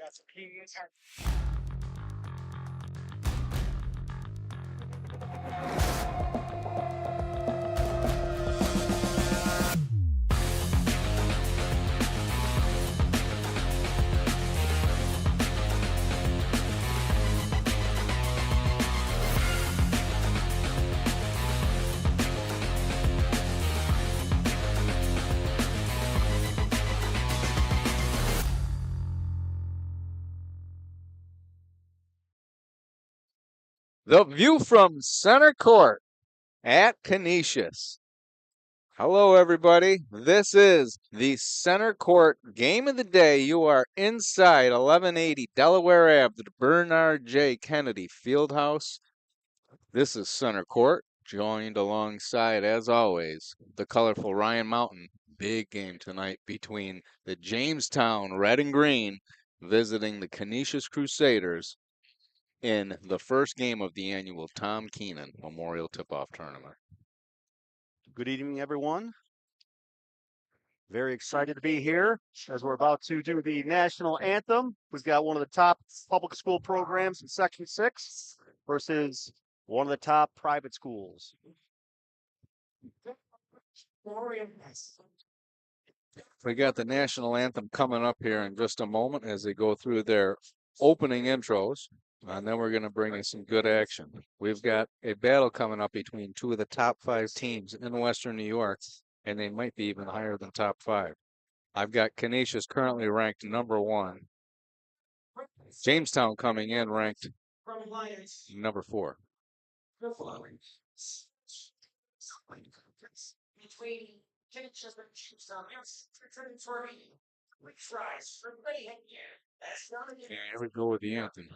Got some keys. The view from center court at Canisius. Hello, everybody. This is the center court game of the day. You are inside 1180 Delaware Ave, the Bernard J. Kennedy Fieldhouse. This is center court, joined alongside, as always, the colorful Ryan Mountain. Big game tonight between the Jamestown Red and Green visiting the Canisius Crusaders in the first game of the annual Tom Keenan Memorial Tip-Off Tournament. Good evening, everyone. Very excited to be here as we're about to do the national anthem. We've got one of the top public school programs in Section 6 versus one of the top private schools. We got the national anthem coming up here in just a moment as they go through their opening intros. And then we're going to bring in some good action. We've got a battle coming up between two of the top 5 teams in Western New York, and they might be even higher than top 5. I've got Canisius currently ranked number 1. Jamestown coming in ranked number 4. Here we go with the anthem.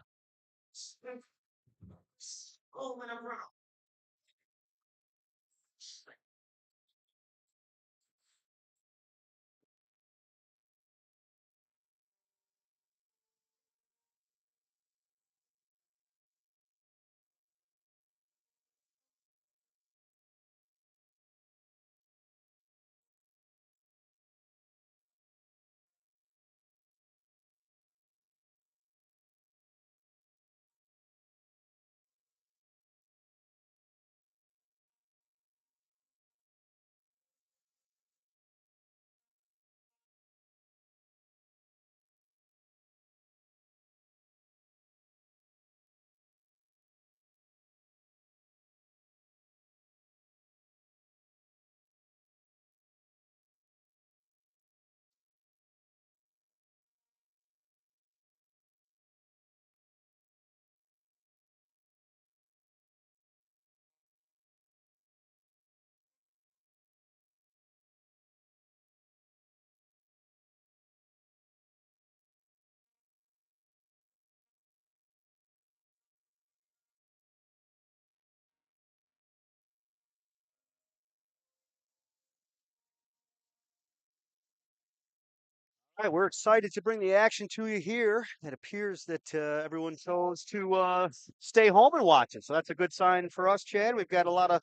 All right, we're excited to bring the action to you here. It appears that everyone chose to stay home and watch it. So that's a good sign for us, Chad. We've got a lot of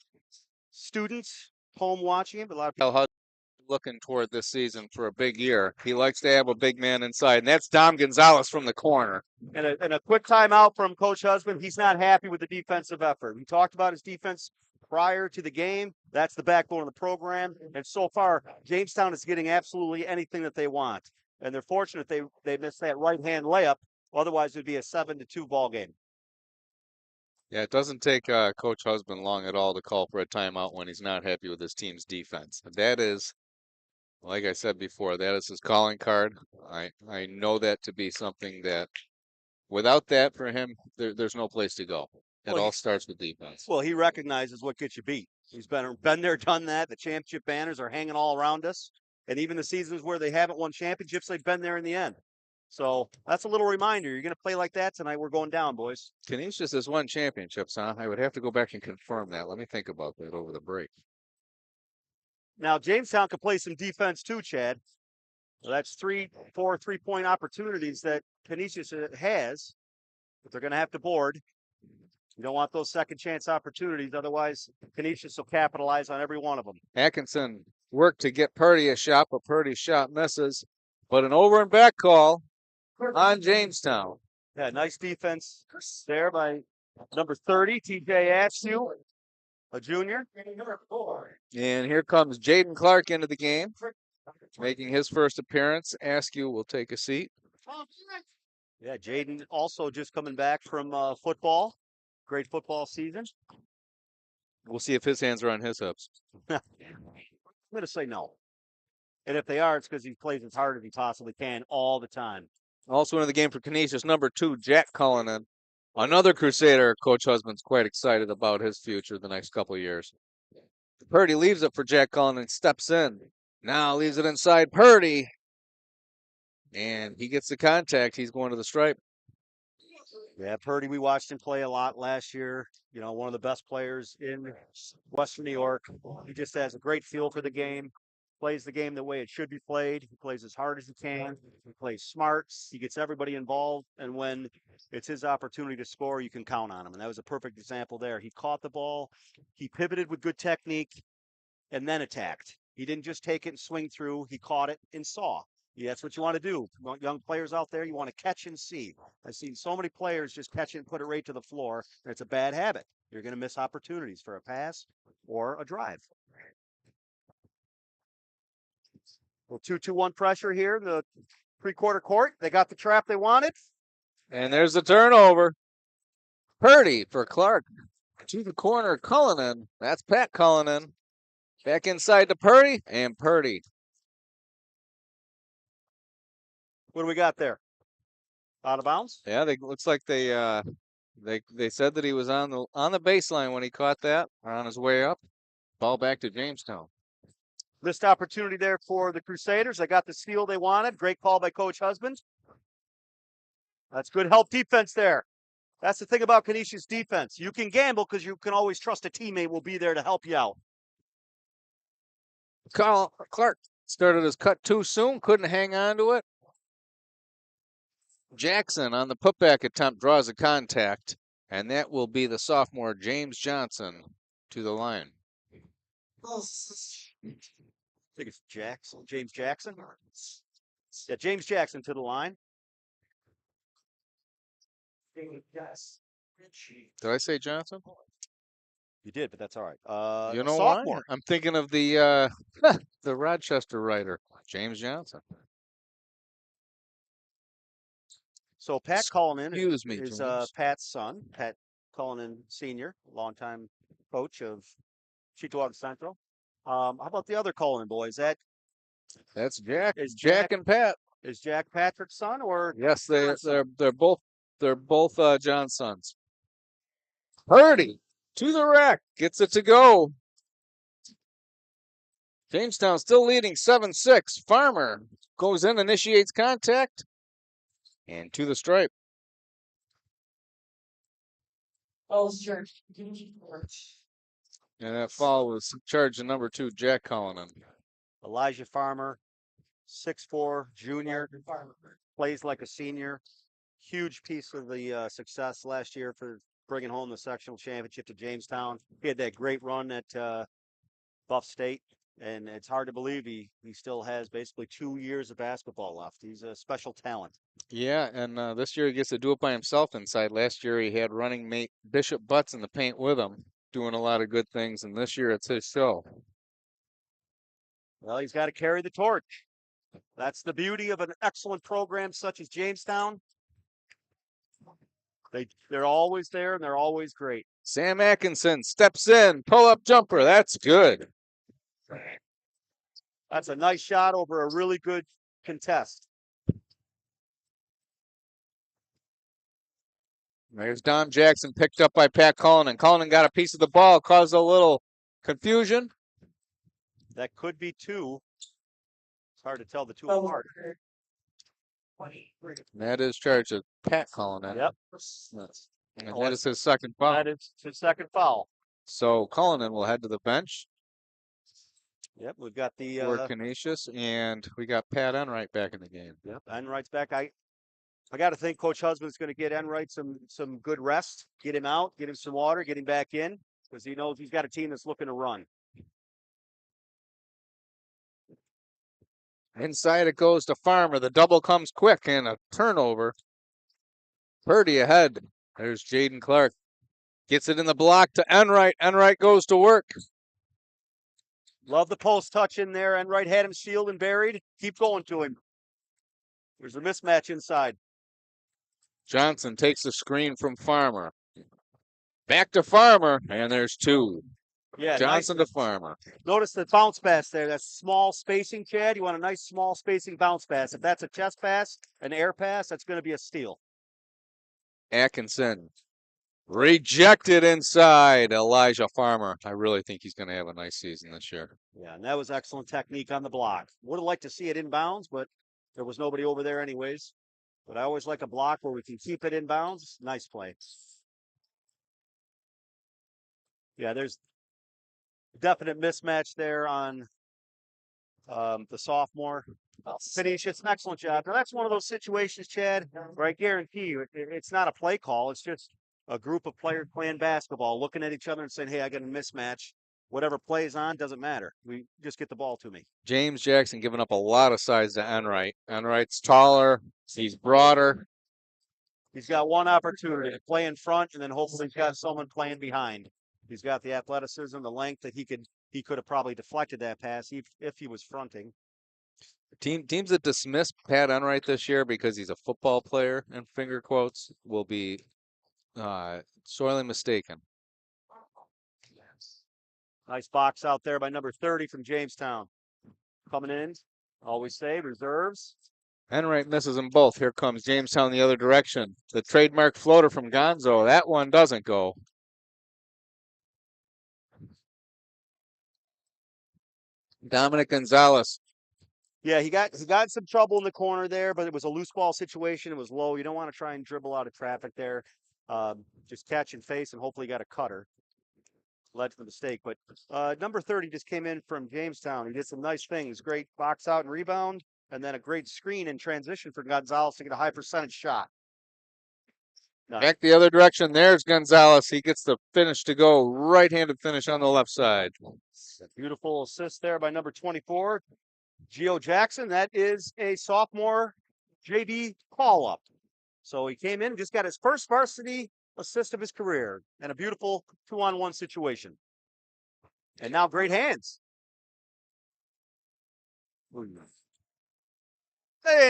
students home watching it, but a lot of people Looking toward this season for a big year. He likes to have a big man inside, and that's Dom Gonzalez from the corner. And a quick timeout from Coach Husband. He's not happy with the defensive effort. We talked about his defense prior to the game. That's the backbone of the program. And so far, Jamestown is getting absolutely anything that they want. And they're fortunate they missed that right-hand layup. Otherwise, it would be a 7-2 ball game. Yeah, it doesn't take Coach Husband long at all to call for a timeout when he's not happy with his team's defense. That is, like I said before, that is his calling card. I know that to be something that, without that for him, there's no place to go. It all starts with defense. Well, he recognizes what gets you beat. He's been there, done that. The championship banners are hanging all around us. And even the seasons where they haven't won championships, they've been there in the end. So that's a little reminder. You're going to play like that tonight. We're going down, boys. Canisius has won championships, huh? I would have to go back and confirm that. Let me think about that over the break. Now, Jamestown can play some defense too, Chad. So that's 4 3-point opportunities that Canisius has, but they're going to have to board. You don't want those second chance opportunities. Otherwise, Canisius will capitalize on every one of them. Atkinson worked to get Purdy a shot, but Purdy's shot misses. But an over and back call on Jamestown. Yeah, nice defense there by number 30, TJ Askew, a junior. And here comes Jaden Clark into the game, making his first appearance. Askew will take a seat. Yeah, Jaden also just coming back from football. Great football season. We'll see if his hands are on his hips. I'm going to say no. And if they are, it's because he plays as hard as he possibly can all the time. Also into the game for Canisius, number 2, Jack Cullinan. Another Crusader. Coach Husband's quite excited about his future the next couple of years. Purdy leaves it for Jack Cullinan, steps in. Now leaves it inside Purdy. And he gets the contact. He's going to the stripe. Yeah, Purdy, we watched him play a lot last year. You know, one of the best players in Western New York. He just has a great feel for the game, plays the game the way it should be played. He plays as hard as he can. He plays smart. He gets everybody involved. And when it's his opportunity to score, you can count on him. And that was a perfect example there. He caught the ball. He pivoted with good technique and then attacked. He didn't just take it and swing through. He caught it and saw. Yeah, that's what you want to do. You want young players out there, you want to catch and see. I've seen so many players just catch it and put it right to the floor, and it's a bad habit. You're going to miss opportunities for a pass or a drive. Well, 2-2-1 pressure here in the three-quarter court. They got the trap they wanted. And there's the turnover. Purdy for Clark. To the corner, Cullinan. That's Pat Cullinan. Back inside to Purdy, and Purdy. What do we got there? Out of bounds? Yeah, looks like they said that he was on the baseline when he caught that, or on his way up. Ball back to Jamestown. Missed opportunity there for the Crusaders. They got the steal they wanted. Great call by Coach Husband. That's good help defense there. That's the thing about Canisius defense. You can gamble because you can always trust a teammate will be there to help you out. Clark started his cut too soon, couldn't hang on to it. Jackson on the putback attempt draws a contact, and that will be the sophomore James Johnson to the line. I think it's Jackson. James Jackson. Yeah, James Jackson to the line. Did I say Johnson? You did, but that's all right. You know sophomore. why? I'm thinking of the the Rochester writer, James Johnson. So Pat Cullinan Excuse me, is James. Pat's son, Pat Cullinan Sr., longtime coach of Cheektowaga Central. How about the other Cullinan boys? That's Jack. Is Jack and Pat. Is Jack Patrick's son or? Yes, they're both John's sons. Purdy to the rack, gets it to go. Jamestown still leading 7-6. Farmer goes in, initiates contact, and to the stripe. And that foul was charged to number 2, Jack Cullinan. Elijah Farmer, 6'4", junior, plays like a senior. Huge piece of the success last year for bringing home the sectional championship to Jamestown. He had that great run at Buff State, and it's hard to believe he still has basically 2 years of basketball left. He's a special talent. Yeah, and this year he gets to do it by himself inside. Last year he had running mate Bishop Butts in the paint with him, doing a lot of good things, and this year it's his show. Well, he's got to carry the torch. That's the beauty of an excellent program such as Jamestown. They're always there, and they're always great. Sam Atkinson steps in, pull-up jumper. That's good. That's a nice shot over a really good contest. There's Dom Jackson picked up by Pat Cullinan. Cullinan got a piece of the ball, caused a little confusion. That could be 2. It's hard to tell the 2 apart. That is charged of Pat Cullinan. Yep. And that is his second foul. That is his second foul. So Cullinan will head to the bench. Yep, we've got the for Canisius, and we got Pat Enright back in the game. Yep, Enright's back. I got to think Coach Husband's going to get Enright some good rest, get him out, get him some water, get him back in, because he knows he's got a team that's looking to run. Inside it goes to Farmer. The double comes quick and a turnover. Purdy ahead. There's Jaden Clark. Gets it in the block to Enright. Enright goes to work. Love the post touch in there. Enright had him sealed and buried. Keep going to him. There's a mismatch inside. Johnson takes the screen from Farmer. Back to Farmer, and there's two. Yeah, Johnson nice. to Farmer. Notice the bounce pass there. That's small spacing, Chad. You want a nice small spacing bounce pass. If that's a chest pass, an air pass, that's going to be a steal. Atkinson. Rejected inside. Elijah Farmer. I really think he's going to have a nice season this year. Yeah, and that was excellent technique on the block. Would have liked to see it inbounds, but there was nobody over there anyways. But I always like a block where we can keep it inbounds. Nice play. Yeah, there's definite mismatch there on the sophomore. Canisius, an excellent job. Now, that's one of those situations, Chad, where I guarantee you it's not a play call. It's just a group of players playing basketball, looking at each other and saying, hey, I got a mismatch. Whatever plays on, doesn't matter. We just get the ball to me. James Jackson giving up a lot of size to Enright. Enright's taller. He's broader. He's got one opportunity to play in front, and then hopefully he's got someone playing behind. He's got the athleticism, the length that he could have probably deflected that pass if he was fronting. Teams that dismiss Pat Enright this year because he's a football player, in finger quotes, will be sorely mistaken. Nice box out there by number 30 from Jamestown. Coming in, always say, reserves. Enright misses them both. Here comes Jamestown the other direction. The trademark floater from Gonzo. That one doesn't go. Dominic Gonzalez. Yeah, he got in some trouble in the corner there, but it was a loose ball situation. It was low. You don't want to try and dribble out of traffic there. Just catch and face, and hopefully got a cutter. Led to the mistake. But number 30 just came in from Jamestown. He did some nice things. Great box out and rebound, and then a great screen in transition for Gonzalez to get a high percentage shot. Nice. Back the other direction. There's Gonzalez. He gets the finish to go. Right-handed finish on the left side. Beautiful assist there by number 24, Geo Jackson. That is a sophomore JV call-up. So he came in, just got his first varsity assist of his career, and a beautiful 2-on-1 situation. And now great hands. And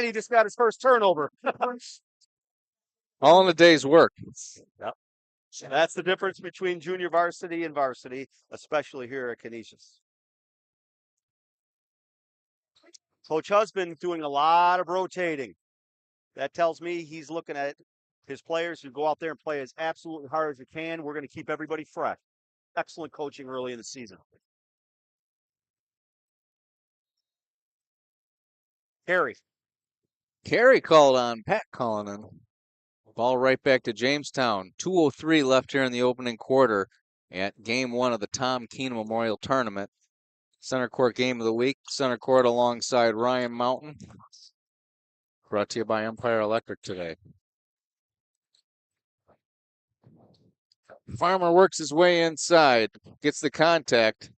he just got his first turnover. All in a day's work. Yep. So that's the difference between junior varsity and varsity, especially here at Canisius. Coach Husband doing a lot of rotating. That tells me he's looking at his players who go out there and play as absolutely hard as you can. We're going to keep everybody fresh. Excellent coaching early in the season. Carey called on Pat Cullinan. Ball right back to Jamestown. 2:03 left here in the opening quarter at game one of the Tom Keene Memorial Tournament. Center Court game of the week. Center Court alongside Ryan Mountain. Brought to you by Empire Electric today. Farmer works his way inside, gets the contact,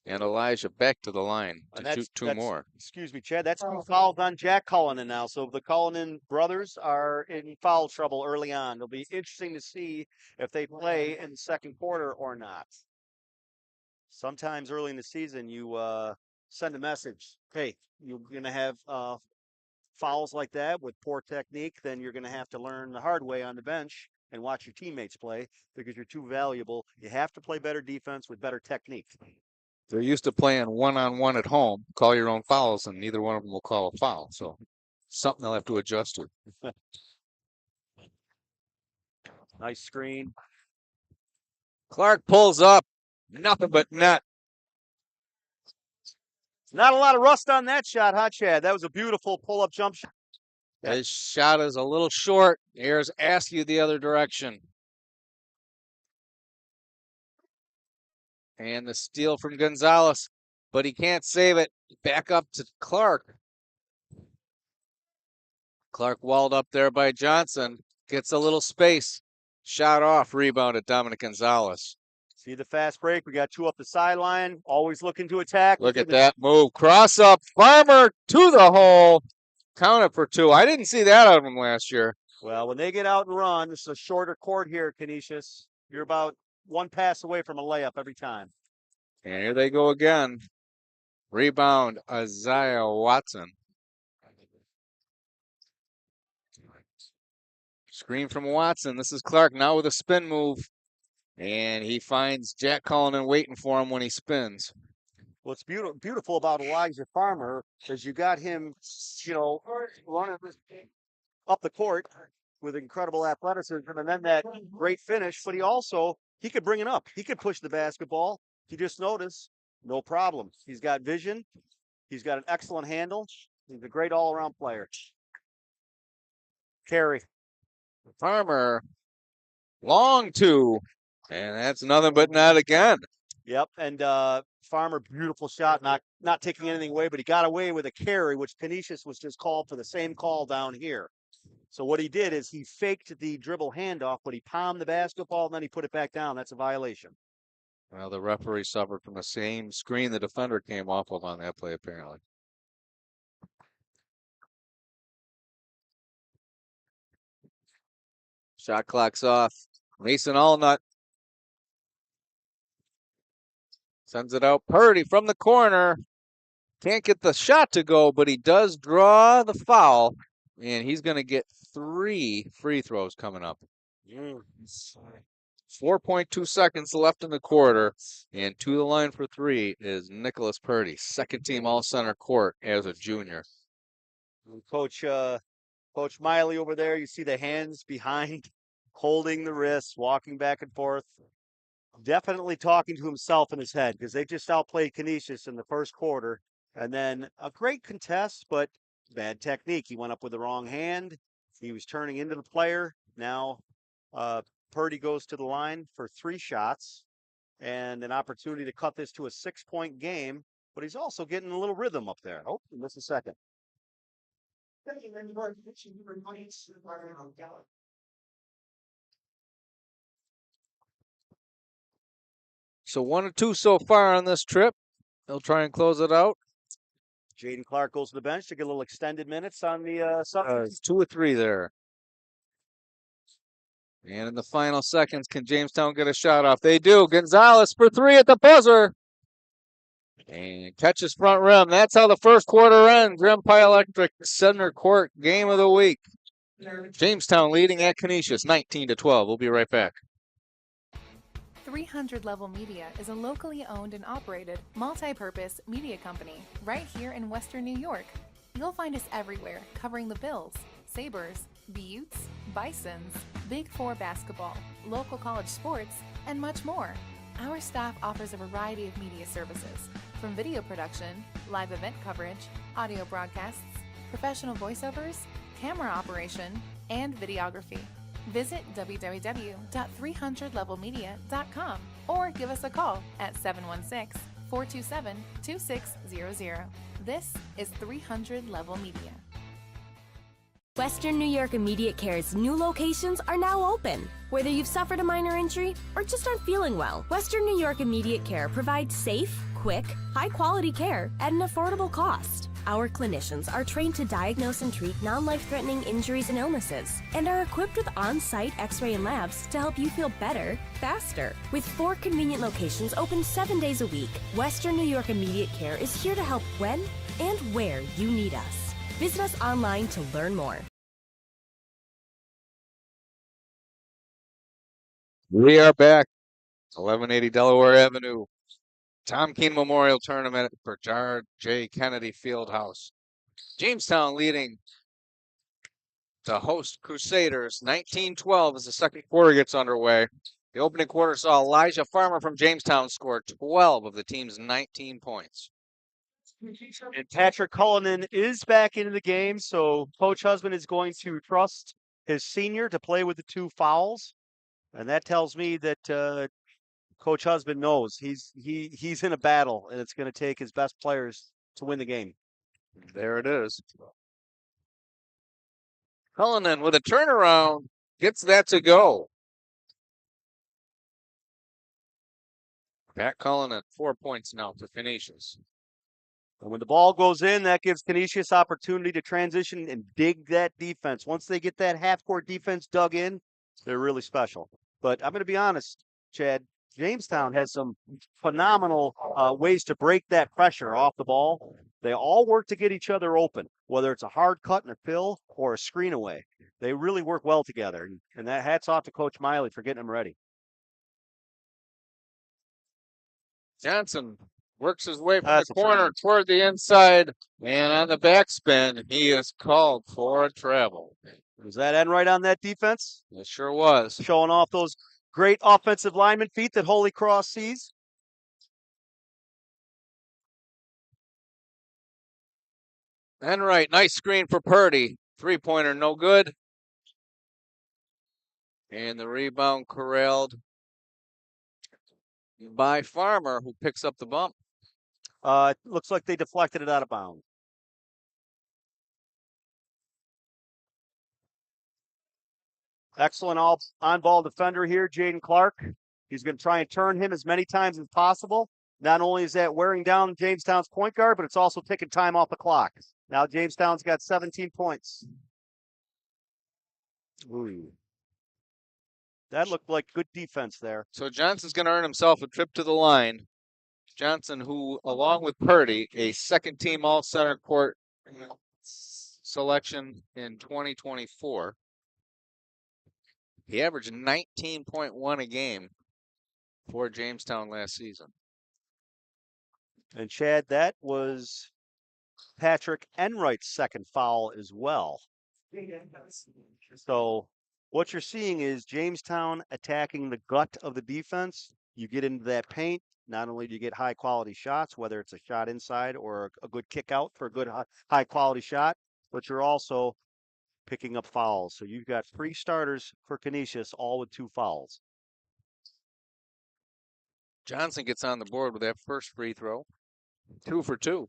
and Elijah back to the line to shoot two more. Excuse me, Chad. That's 2 fouls on Jack Cullinan now. So the Cullinan brothers are in foul trouble early on. It'll be interesting to see if they play in the second quarter or not. Sometimes early in the season, you send a message. Hey, you're going to have fouls like that with poor technique. Then you're going to have to learn the hard way on the bench and watch your teammates play because you're too valuable. You have to play better defense with better technique. They're used to playing one-on-one at home. Call your own fouls, and neither one of them will call a foul. So something they'll have to adjust to. Nice screen. Clark pulls up. Nothing but net. Not a lot of rust on that shot, huh, Chad? That was a beautiful pull-up jump shot. His shot is a little short. Here's Askew the other direction. And the steal from Gonzalez, but he can't save it. Back up to Clark. Clark walled up there by Johnson. Gets a little space. Shot off, rebounded Dominic Gonzalez. See the fast break. We got 2 up the sideline. Always looking to attack. Look at that move. Cross up. Farmer to the hole. Count it for 2. I didn't see that out of him last year. Well, when they get out and run, this is a shorter court here, Canisius. You're about 1 pass away from a layup every time. And here they go again. Rebound, Isaiah Watson. Screen from Watson. This is Clark now with a spin move. And he finds Jack Cullinan waiting for him when he spins. What's beautiful about Elijah Farmer is you got him, running up the court with incredible athleticism and then that great finish, but he could bring it up. He could push the basketball. You just notice, no problem. He's got vision. He's got an excellent handle. He's a great all-around player. Carry. Farmer, long 2. And that's nothing but not again. Yep, and Farmer, beautiful shot, not taking anything away, but he got away with a carry, which Canisius was just called for the same call down here. So what he did is he faked the dribble handoff, but he palmed the basketball and then he put it back down. That's a violation. Well, the referee suffered from the same screen the defender came off of on that play, apparently. Shot clock's off. Mason Allnut sends it out. Purdy from the corner. Can't get the shot to go, but he does draw the foul. And he's going to get 3 free throws coming up. 4.2 seconds left in the quarter. And to the line for 3 is Nicholas Purdy, second team all-center court as a junior. Coach Miley over there, you see the hands behind, holding the wrists, walking back and forth. Definitely talking to himself in his head because they just outplayed Canisius in the first quarter. And then a great contest, but bad technique. He went up with the wrong hand. He was turning into the player. Now Purdy goes to the line for 3 shots and an opportunity to cut this to a 6-point game, but he's also getting a little rhythm up there. Oh, he missed a second. So 1 or 2 so far on this trip. They'll try and close it out. Jaden Clark goes to the bench to get a little extended minutes on the substance. 2 or 3 there. And in the final seconds, can Jamestown get a shot off? They do. Gonzalez for 3 at the buzzer. And catches front rim. That's how the first quarter ends. Empire Electric Center Court Game of the Week. Jamestown leading at Canisius 19-12. We'll be right back. 300 Level Media is a locally owned and operated multi-purpose media company right here in Western New York. You'll find us everywhere covering the Bills, Sabres, Buttes, Bisons, Big Four basketball, local college sports, and much more. Our staff offers a variety of media services, from video production, live event coverage, audio broadcasts, professional voiceovers, camera operation, and videography. Visit www.300levelmedia.com or give us a call at 716-427-2600. This is 300 Level Media. Western New York Immediate Care's new locations are now open. Whether you've suffered a minor injury or just aren't feeling well, Western New York Immediate Care provides safe, quick, high-quality care at an affordable cost. Our clinicians are trained to diagnose and treat non-life-threatening injuries and illnesses and are equipped with on-site x-ray and labs to help you feel better, faster. With 4 convenient locations open 7 days a week, Western New York Immediate Care is here to help when and where you need us. Visit us online to learn more. We are back. 1180 Delaware Avenue. Tom Keene Memorial Tournament for Jared J. Kennedy Fieldhouse. Jamestown leading to host Crusaders 19-12 as the second quarter gets underway. The opening quarter saw Elijah Farmer from Jamestown score 12 of the team's 19 points. And Patrick Cullinan is back into the game, so Coach Husband is going to trust his senior to play with the 2 fouls. And that tells me that Coach Husband knows he's in a battle, and it's going to take his best players to win the game. There it is. Cullinan with a turnaround gets that to go. Pat Cullen at 4 points now for Canisius. And when the ball goes in, that gives Canisius opportunity to transition and dig that defense. Once they get that half-court defense dug in, they're really special. But I'm going to be honest, Chad, Jamestown has some phenomenal ways to break that pressure off the ball. They all work to get each other open, whether it's a hard cut and a fill or a screen away. They really work well together. And that hats off to Coach Miley for getting them ready. Johnson works his way from That's the corner toward the inside, and on the backspin, he is called for a travel. Was that end right on that defense? It sure was. Showing off those great offensive lineman feet that Holy Cross sees. Enright, nice screen for Purdy. 3-pointer, no good. And the rebound corralled by Farmer, who picks up the bump. It looks like they deflected it out of bounds. Excellent on-ball defender here, Jaden Clark. He's going to try and turn him as many times as possible. Not only is that wearing down Jamestown's point guard, but it's also taking time off the clock. Now Jamestown's got 17 points. Ooh. That looked like good defense there. So Johnson's going to earn himself a trip to the line. Johnson, who, along with Purdy, a second-team all-center court selection in 2024. He averaged 19.1 a game for Jamestown last season. And Chad, that was Patrick Enright's second foul as well. So what you're seeing is Jamestown attacking the gut of the defense. You get into that paint. Not only do you get high-quality shots, whether it's a shot inside or a good kick out for a good high-quality shot, but you're also picking up fouls. So you've got 3 starters for Canisius, all with 2 fouls. Johnson gets on the board with that first free throw. 2 for 2.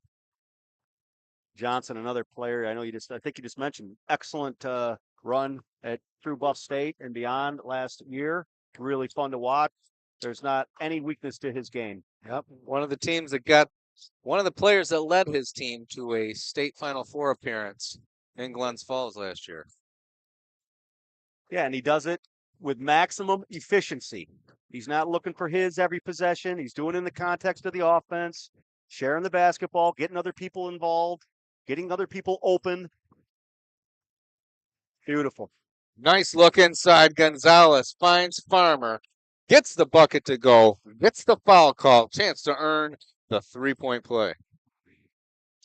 Johnson, another player. I think you just mentioned excellent run through Buff State and beyond last year. Really fun to watch. There's not any weakness to his game. Yep. One of the players that led his team to a state Final Four appearance in Glens Falls last year. Yeah, and he does it with maximum efficiency. He's not looking for his every possession. He's doing it in the context of the offense, sharing the basketball, getting other people involved, getting other people open. Beautiful. Nice look inside. Gonzalez finds Farmer, gets the bucket to go, gets the foul call, chance to earn the 3-point play.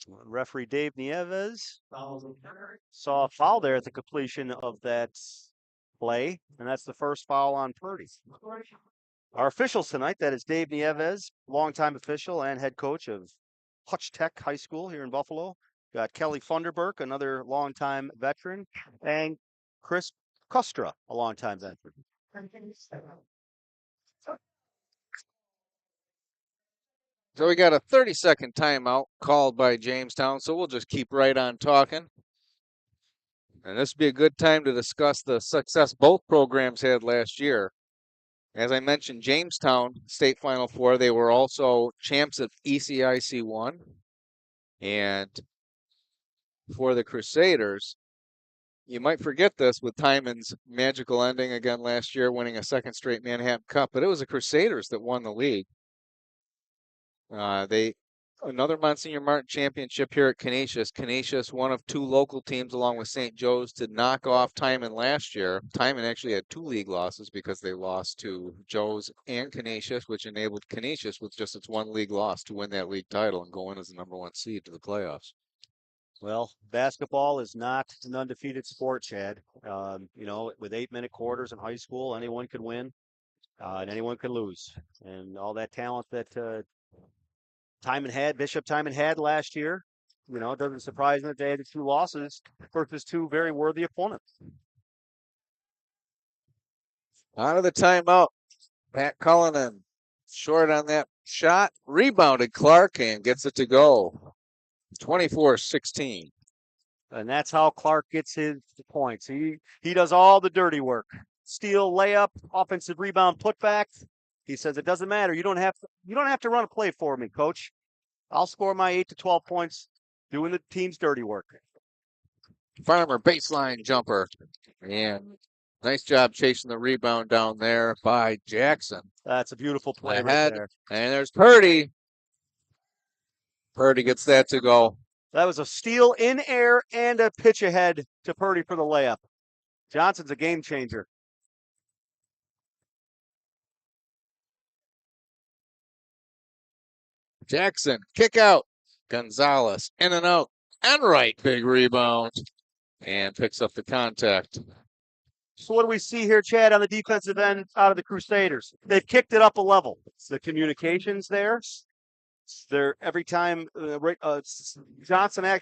Referee Dave Nieves saw a foul there at the completion of that play, and that's the first foul on Purdy. Our officials tonight, that is Dave Nieves, longtime official and head coach of Hutch Tech High School here in Buffalo. Got Kelly Funderburk, another longtime veteran, and Chris Custra, a longtime veteran. So we got a 30-second timeout called by Jamestown, so we'll just keep right on talking. And this would be a good time to discuss the success both programs had last year. As I mentioned, Jamestown State Final Four, they were also champs of ECIC 1. And for the Crusaders, you might forget this with Timon's magical ending again last year, winning a second straight Manhattan Cup, but it was the Crusaders that won the league. Another Monsignor Martin championship here at Canisius. Canisius, one of 2 local teams along with St. Joe's to knock off Timon last year. Timon actually had 2 league losses because they lost to Joe's and Canisius, which enabled Canisius with just its 1 league loss to win that league title and go in as the #1 seed to the playoffs. Well, basketball is not an undefeated sport, Chad. With 8-minute quarters in high school, anyone could win and anyone could lose. And all that talent that Bishop Timon had last year, it doesn't surprise me that they had 2 losses versus 2 very worthy opponents. Out of the timeout, Pat Cullinan short on that shot, rebounded Clark and gets it to go. 24-16. And that's how Clark gets his points. He does all the dirty work. Steal, layup, offensive rebound, putback. He says, it doesn't matter. You don't have to run a play for me, coach. I'll score my 8 to 12 points doing the team's dirty work. Farmer baseline jumper. And nice job chasing the rebound down there by Jackson. That's a beautiful play Ahead, right there. and there's Purdy. Purdy gets that to go. That was a steal in air and a pitch ahead to Purdy for the layup. Johnson's a game changer. Jackson, kick out. Gonzalez, in and out. And right, big rebound. And picks up the contact. So what do we see here, Chad, on the defensive end out of the Crusaders? They've kicked it up a level. The communications there. They're every time Johnson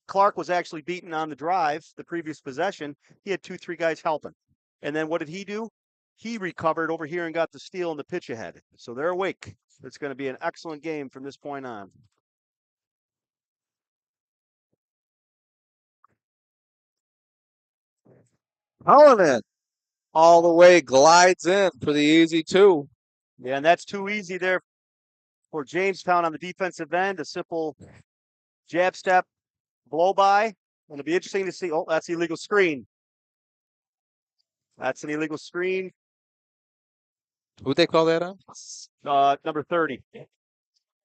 Clark was actually beaten on the drive, the previous possession. He had 2-3 guys helping. And then what did he do? He recovered over here and got the steal and the pitch ahead. So they're awake. It's going to be an excellent game from this point on. Cullinan all the way glides in for the easy 2. Yeah, and that's too easy there for Jamestown on the defensive end. A simple jab step blow by. And it'll be interesting to see. Oh, that's the illegal screen. That's an illegal screen. Who'd they call that on? Number 30.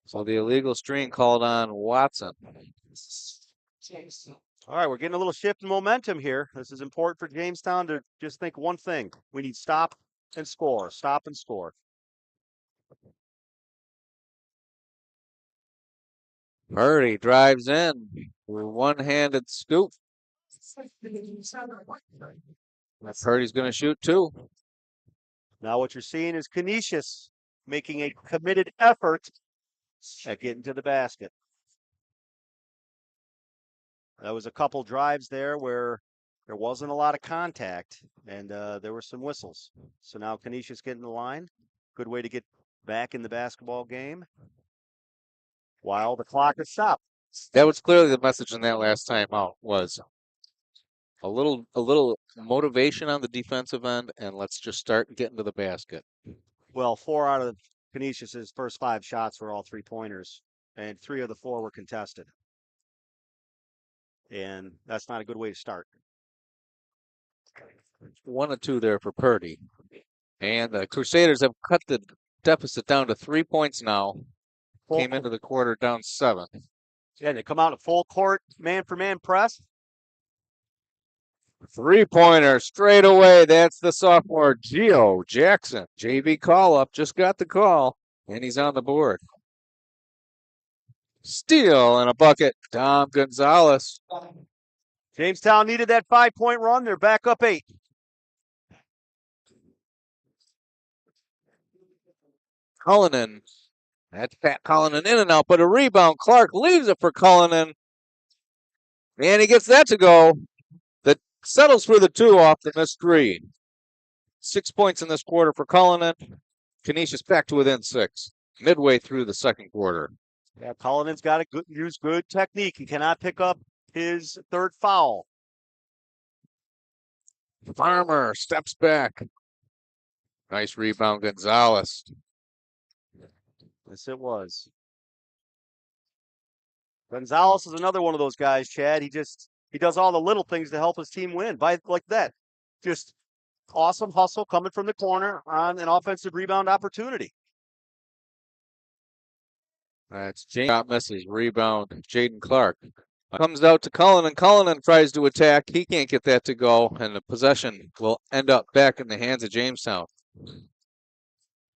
So the illegal screen called on Watson. All right, we're getting a little shift in momentum here. This is important for Jamestown to just think one thing. We need stop and score. Stop and score. Purdy drives in with one-handed scoop. Purdy's going to shoot 2. Now what you're seeing is Canisius making a committed effort at getting to the basket. There was a couple drives there where there wasn't a lot of contact, and there were some whistles. So now Canisius getting the line. Good way to get back in the basketball game while the clock is stopped. That was clearly the message in that last timeout was a little motivation on the defensive end, and let's just start getting to the basket. Well, 4 out of Canisius's first 5 shots were all 3-pointers, and 3 of the 4 were contested. And that's not a good way to start. 1 of 2 there for Purdy. And the Crusaders have cut the deficit down to 3 points now. Came into the quarter down 7. Yeah, they come out in full court, man-for-man press. 3-pointer straight away. That's the sophomore Gio Jackson. JV call-up. Just got the call, and he's on the board. Steal and a bucket. Dom Gonzalez. Jamestown needed that 5-point run. They're back up 8. Cullinan. That's Pat Cullinan in and out, but a rebound. Clark leaves it for Cullinan. And he gets that to go. That settles for the 2 off the missed 3. 6 points in this quarter for Cullinan. Canisius back to within 6. Midway through the second quarter. Yeah, Cullinan's got to use good technique. He cannot pick up his 3rd foul. Farmer steps back. Nice rebound, Gonzalez. Yes, it was. Gonzalez is another one of those guys, Chad. He does all the little things to help his team win. Like that. Just awesome hustle coming from the corner on an offensive rebound opportunity. That's Jaden misses. Rebound, Jaden Clark. Comes out to Cullinan. Cullinan tries to attack. He can't get that to go, and the possession will end up back in the hands of Jamestown.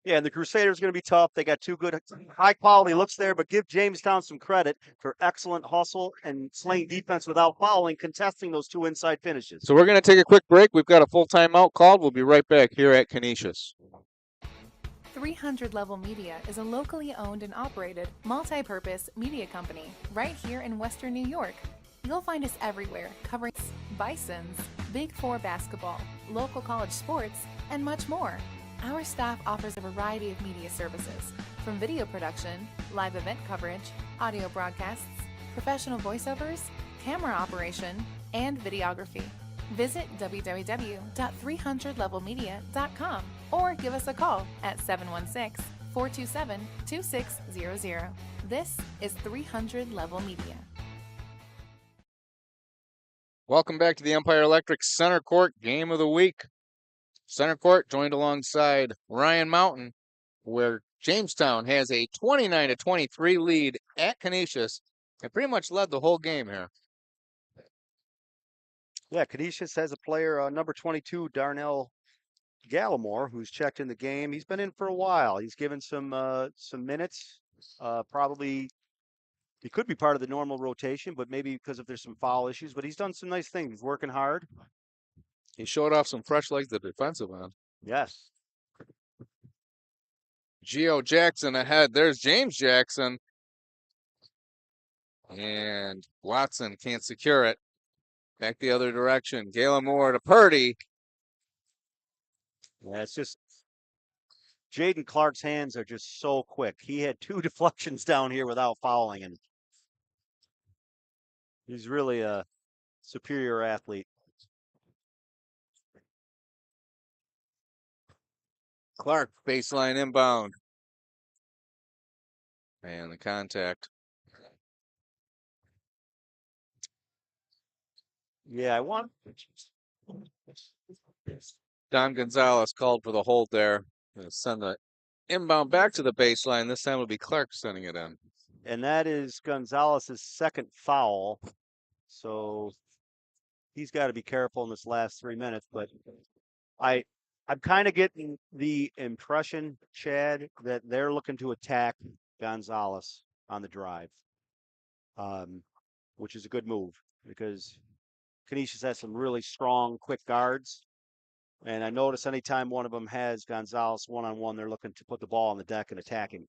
Yeah, and the Crusaders are going to be tough. They got 2 good, high-quality looks there, but give Jamestown some credit for excellent hustle and slaying defense without fouling, contesting those 2 inside finishes. So we're going to take a quick break. We've got a full timeout called. We'll be right back here at Canisius. 300 Level Media is a locally owned and operated multi-purpose media company right here in Western New York. You'll find us everywhere covering Bisons, Big 4 basketball, local college sports, and much more. Our staff offers a variety of media services, from video production, live event coverage, audio broadcasts, professional voiceovers, camera operation, and videography. Visit www.300levelmedia.com or give us a call at 716-427-2600. This is 300 Level Media. Welcome back to the Empire Electric Center Court Game of the Week. Center Court joined alongside Ryan Mountain, where Jamestown has a 29-23 lead at Canisius and pretty much led the whole game here. Yeah, Canisius has a player, number 22, Darnell Gallimore, who's checked in the game. He's been in for a while. He's given some minutes. Probably he could be part of the normal rotation, but maybe because if there's some foul issues. But he's done some nice things. He's working hard. He showed off some fresh legs at the defensive end. Yes. Geo Jackson ahead. There's James Jackson. And Watson can't secure it. Back the other direction. Gallimore to Purdy. Yeah, it's just Jaden Clark's hands are just so quick. He had 2 deflections down here without fouling, and he's really a superior athlete. Clark baseline inbound. And the contact. Yeah, I want. Don Gonzalez called for the hold there. Gonna send the inbound back to the baseline. This time it'll be Clark sending it in. And that is Gonzalez's second foul. So he's got to be careful in this last 3 minutes. But I'm kind of getting the impression, Chad, that they're looking to attack Gonzalez on the drive, which is a good move because Canisius has some really strong, quick guards. And I notice anytime one of them has Gonzalez one-on-one, they're looking to put the ball on the deck and attack him.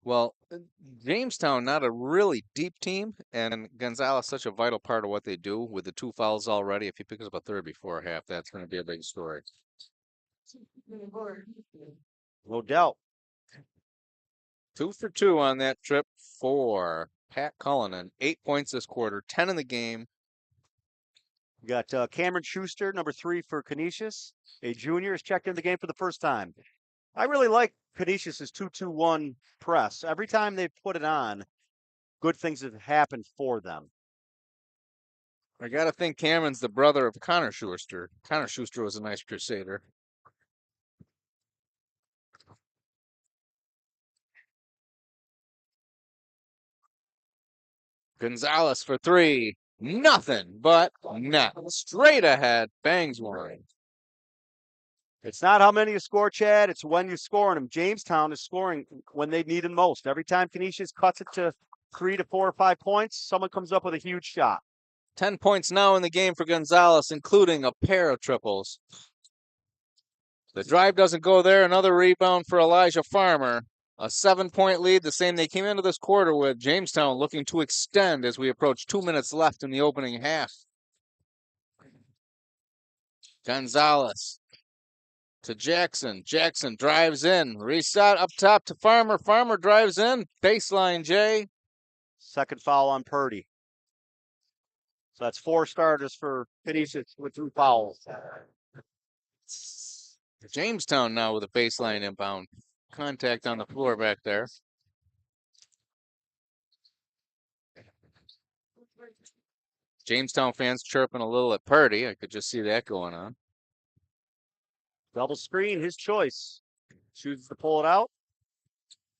Well, Jamestown, not a really deep team, and Gonzalez such a vital part of what they do with the 2 fouls already. If he picks up a third before half, that's going to be a big story. No doubt. 2 for 2 on that trip for Pat Cullinan. 8 points this quarter, 10 in the game. We got Cameron Schuster, number 3 for Canisius. A junior has checked in the game for the first time. I really like Canisius' 2-2-1 press. Every time they put it on, good things have happened for them. I got to think Cameron's the brother of Connor Schuster. Connor Schuster was a nice crusader. Gonzalez for 3. Nothing but net. Straight ahead. Bangs one. It's not how many you score, Chad. It's when you're scoring them. Jamestown is scoring when they need it most. Every time Canisius cuts it to 3 to 4 or 5 points, someone comes up with a huge shot. 10 points now in the game for Gonzalez, including a pair of triples. The drive doesn't go there. Another rebound for Elijah Farmer. A 7-point lead, the same they came into this quarter with. Jamestown looking to extend as we approach 2 minutes left in the opening half. Gonzalez to Jackson. Jackson drives in. Reset up top to Farmer. Farmer drives in. Baseline, Jay. Second foul on Purdy. So that's 4 starters for Canisius with 2 fouls. Jamestown now with a baseline inbound. Contact on the floor back there. Jamestown fans chirping a little at Purdy. I could just see that going on. Double screen, his choice. Chooses to pull it out.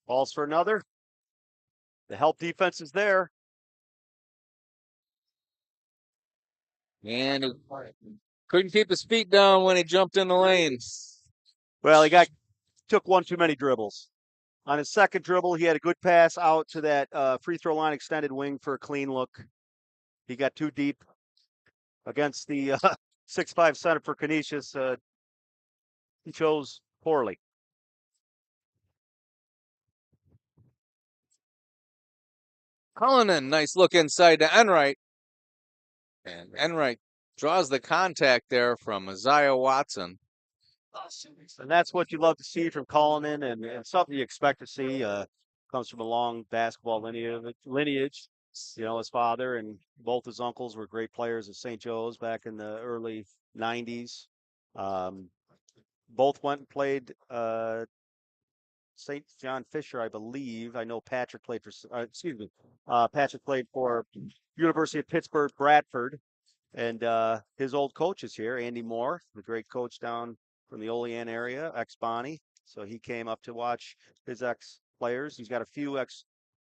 Falls for another. The help defense is there. And he couldn't keep his feet down when he jumped in the lane. Well, he took one too many dribbles. On his second dribble, he had a good pass out to that free throw line extended wing for a clean look. He got too deep against the 6'5" center for Canisius. He chose poorly. Cullinan, nice look inside to Enright. And Enright draws the contact there from Isaiah Watson. And that's what you love to see from Cullinan, and something you expect to see. Comes from a long basketball lineage. You know, his father and both his uncles were great players at St. Joe's back in the early 90s. Um, both went and played St. John Fisher, I believe. I know Patrick played for, excuse me, Patrick played for University of Pittsburgh, Bradford. And his old coach is here, Andy Moore, the great coach down from the Olean area, ex-Bonnie. So he came up to watch his ex-players. He's got a few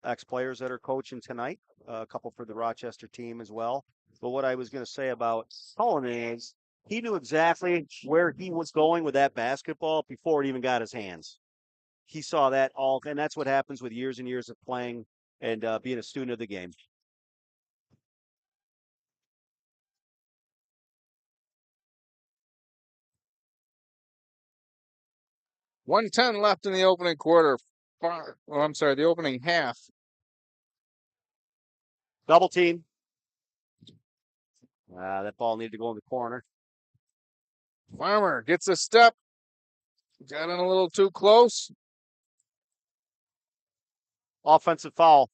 ex-players that are coaching tonight, a couple for the Rochester team as well. But what I was going to say about Cullen is he knew exactly where he was going with that basketball before it even got his hands. He saw that all, and that's what happens with years and years of playing and being a student of the game. .110 left in the opening quarter. I'm sorry, the opening half. Double team. That ball needed to go in the corner. Farmer gets a step. Got in a little too close. Offensive foul.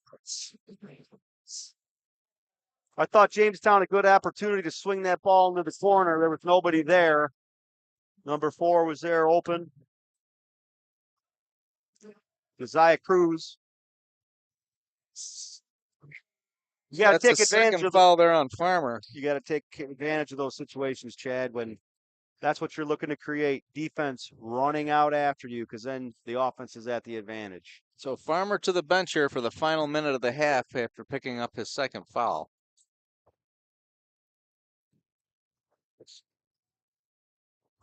I thought Jamestown had a good opportunity to swing that ball into the corner. There was nobody there. Number 4 was there open. Josiah Cruz. You got to That's take the advantage second of foul there on Farmer. You got to take advantage of those situations, Chad, when that's what you're looking to create. Defense running out after you, because then the offense is at the advantage. So Farmer to the bench here for the final minute of the half after picking up his second foul.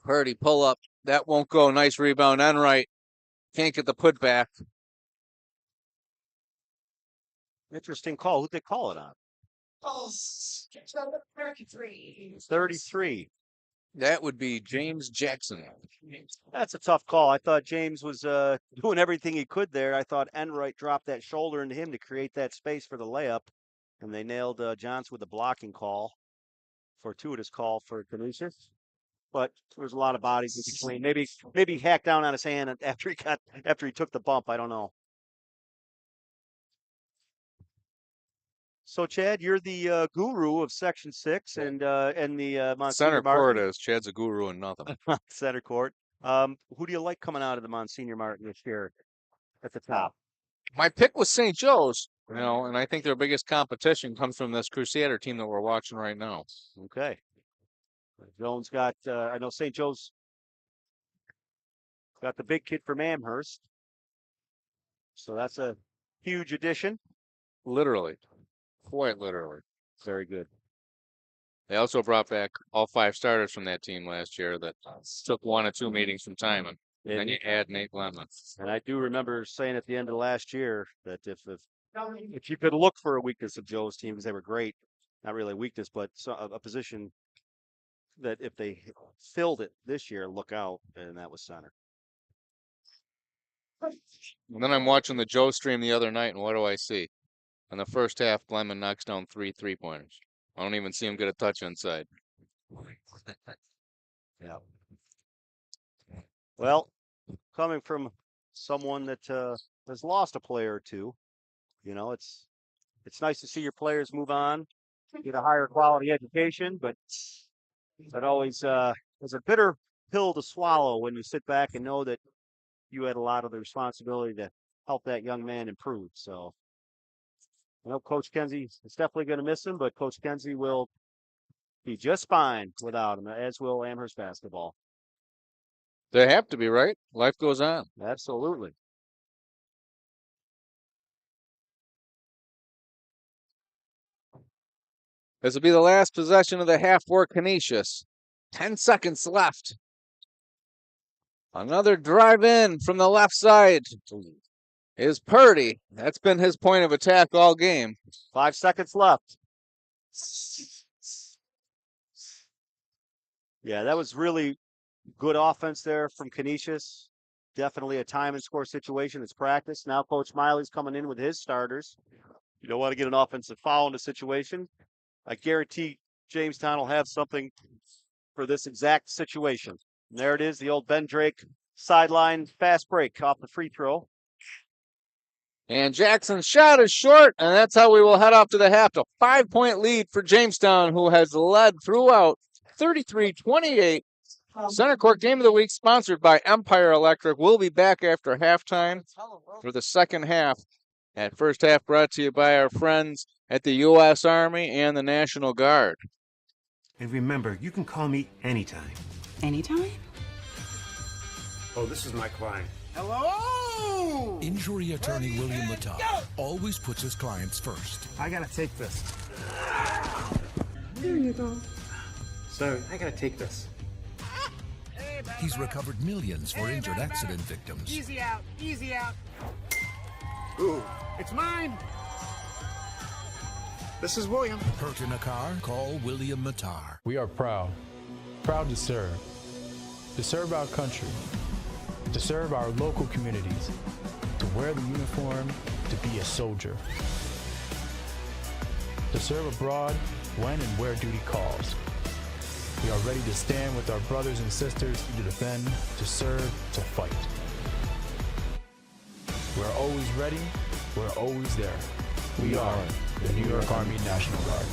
Purdy pull up. That won't go. Nice rebound. Enright can't get the putback. Interesting call. Who'd they call it on? 33. That would be James Jackson. That's a tough call. I thought James was doing everything he could there. I thought Enright dropped that shoulder into him to create that space for the layup, and they nailed Johnson with a blocking call, fortuitous call for Canisius. But there was a lot of bodies in between. Maybe he hacked down on his hand after he took the bump. I don't know. So Chad, you're the guru of Section 6 and the Monsignor Center court Martin. is Chad's a guru and nothing. Center court. Who do you like coming out of the Monsignor Martin this year at the top? My pick was St. Joe's, and I think their biggest competition comes from this Crusader team that we're watching right now. Okay. Jones got, I know St. Joe's got the big kid from Amherst. So that's a huge addition. Literally. Quite literally. Very good. They also brought back all 5 starters from that team last year that took 1 or 2 meetings from Timon. And then you add Nate Lemon. And I do remember saying at the end of last year that if you could look for a weakness of Joe's team, because they were great, not really a weakness, but a position that if they filled it this year, look out, and that was center. And then I'm watching the Joe stream the other night, and what do I see? In the first half, Glenman knocks down 3 3-pointers. I don't even see him get a touch inside. Yeah. Well, coming from someone that has lost a player or two, it's nice to see your players move on, get a higher quality education, but that always is a bitter pill to swallow when you sit back and know that you had a lot of the responsibility to help that young man improve. So I know Coach Kenzie is definitely going to miss him, but Coach Kenzie will be just fine without him, as will Amherst basketball. They have to be, right? Life goes on. Absolutely. This will be the last possession of the half for Canisius. 10 seconds left. Another drive in from the left side is Purdy. That's been his point of attack all game. 5 seconds left. Yeah, that was really good offense there from Canisius. Definitely a time and score situation. It's practice. Now Coach Miley's coming in with his starters. You don't want to get an offensive foul in a situation. I guarantee Jamestown will have something for this exact situation. And there it is, the old Ben Drake sideline fast break off the free throw. And Jackson's shot is short, and that's how we will head off to the half. A 5-point lead for Jamestown, who has led throughout 33-28. Center Court Game of the Week, sponsored by Empire Electric. We'll be back after halftime for the second half. That first half brought to you by our friends at the U.S. Army and the National Guard. And remember, you can call me anytime. Anytime? Oh, this is my client. Hello! Injury attorney William Lattar always puts his clients first. I gotta take this. There you go. Sorry, I gotta take this. He's recovered millions for injured accident victims. Easy out, easy out. Ooh, it's mine. This is William. Hurt in a car? Call William Lattar. We are proud to serve our country, to serve our local communities, to wear the uniform, to be a soldier, to serve abroad when and where duty calls. We are ready to stand with our brothers and sisters to defend, to serve, to fight. We're always ready, we're always there. We are the New York Army National Guard.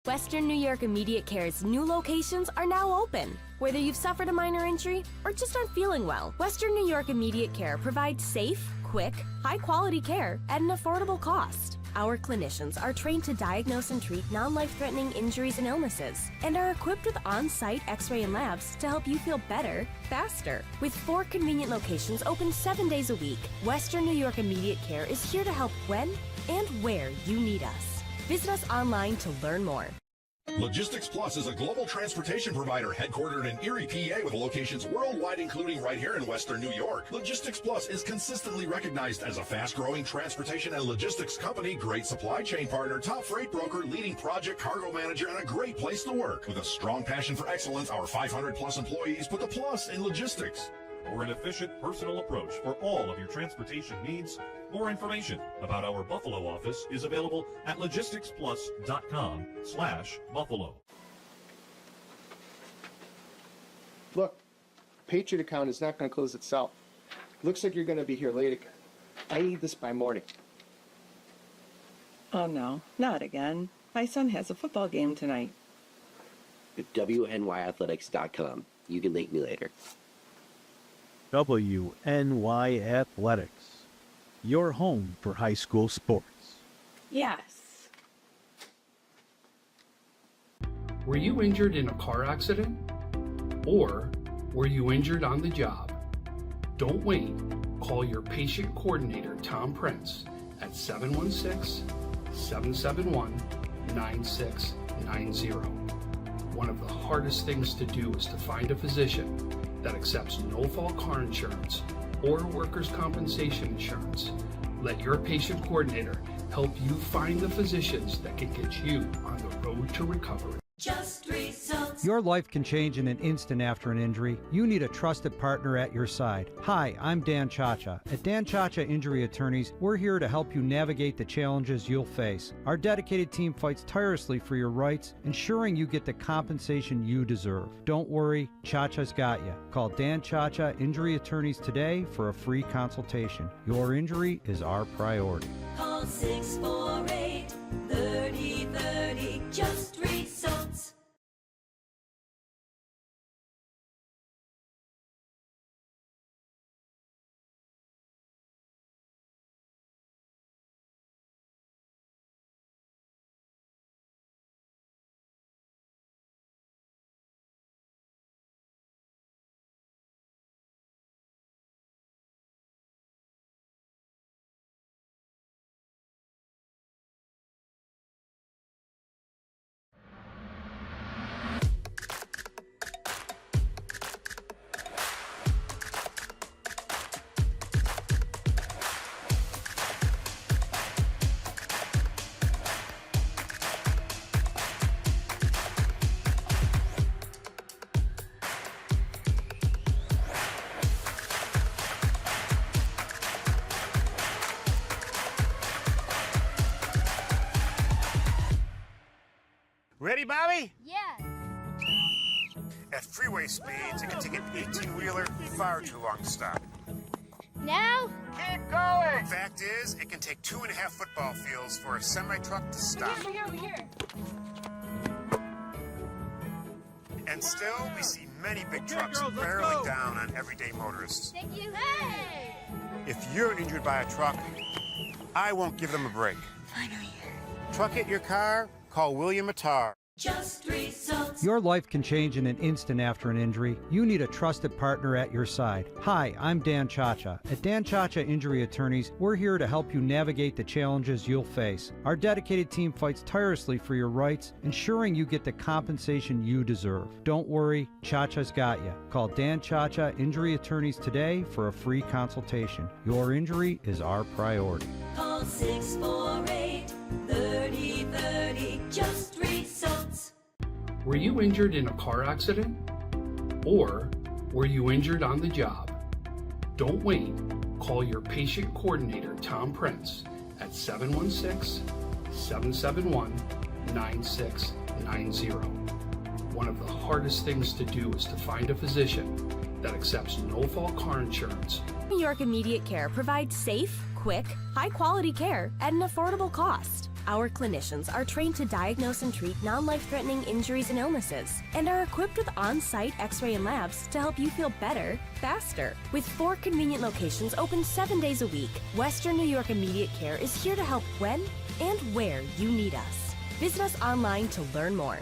Western New York Immediate Care's new locations are now open. Whether you've suffered a minor injury or just aren't feeling well, Western New York Immediate Care provides safe, quick, high-quality care at an affordable cost. Our clinicians are trained to diagnose and treat non-life-threatening injuries and illnesses, and are equipped with on-site x-ray and labs to help you feel better, faster. With 4 convenient locations open 7 days a week, Western New York Immediate Care is here to help when and where you need us. Visit us online to learn more. Logistics Plus is a global transportation provider headquartered in Erie, PA, with locations worldwide, including right here in Western New York. Logistics Plus is consistently recognized as a fast-growing transportation and logistics company, great supply chain partner, top freight broker, leading project cargo manager, and a great place to work. With a strong passion for excellence, our 500-plus employees put the plus in logistics. For an efficient, personal approach for all of your transportation needs, more information about our Buffalo office is available at logisticsplus.com/Buffalo. Look, Patriot account is not going to close itself. Looks like you're going to be here late again. I need this by morning. Oh no, not again. My son has a football game tonight. WNYathletics.com. You can thank me later. WNY Athletics, your home for high school sports. Yes. Were you injured in a car accident? Or were you injured on the job? Don't wait. Call your patient coordinator, Tom Prince, at 716-771-9690. One of the hardest things to do is to find a physician that accepts no-fault car insurance or workers' compensation insurance. Let your patient coordinator help you find the physicians that can get you on the road to recovery. Just results. Your life can change in an instant after an injury. You need a trusted partner at your side. Hi, I'm Dan Chacha. At Dan Chacha Injury Attorneys, we're here to help you navigate the challenges you'll face. Our dedicated team fights tirelessly for your rights, ensuring you get the compensation you deserve. Don't worry, Chacha's got you. Call Dan Chacha Injury Attorneys today for a free consultation. Your injury is our priority. Call 648-3030. Just results. ready, Bobby? Yeah. At freeway speeds, it can take an 18-wheeler far too long to stop. Now? Keep going. Fact is, it can take 2.5 football fields for a semi-truck to stop. Over here. And still, we see many big trucks barreling down on everyday motorists. Thank you. Hey! If you're injured by a truck, I won't give them a break. Finally. Truck hit your car? Call William Attar. Just results. Your life can change in an instant after an injury. You need a trusted partner at your side. Hi, I'm Dan Chacha. At Dan Chacha Injury Attorneys, we're here to help you navigate the challenges you'll face. Our dedicated team fights tirelessly for your rights, ensuring you get the compensation you deserve. Don't worry, Chacha's got you. Call Dan Chacha Injury Attorneys today for a free consultation. Your injury is our priority. Call 648-3030. Just results. Were you injured in a car accident? Or were you injured on the job? Don't wait. Call your patient coordinator, Tom Prince, at 716-771-9690. One of the hardest things to do is to find a physician that accepts no-fault car insurance. New York Immediate Care provides safe, quick, high-quality care at an affordable cost. Our clinicians are trained to diagnose and treat non-life-threatening injuries and illnesses, and are equipped with on-site x-ray and labs to help you feel better, faster. With 4 convenient locations open 7 days a week, Western New York Immediate Care is here to help when and where you need us. Visit us online to learn more.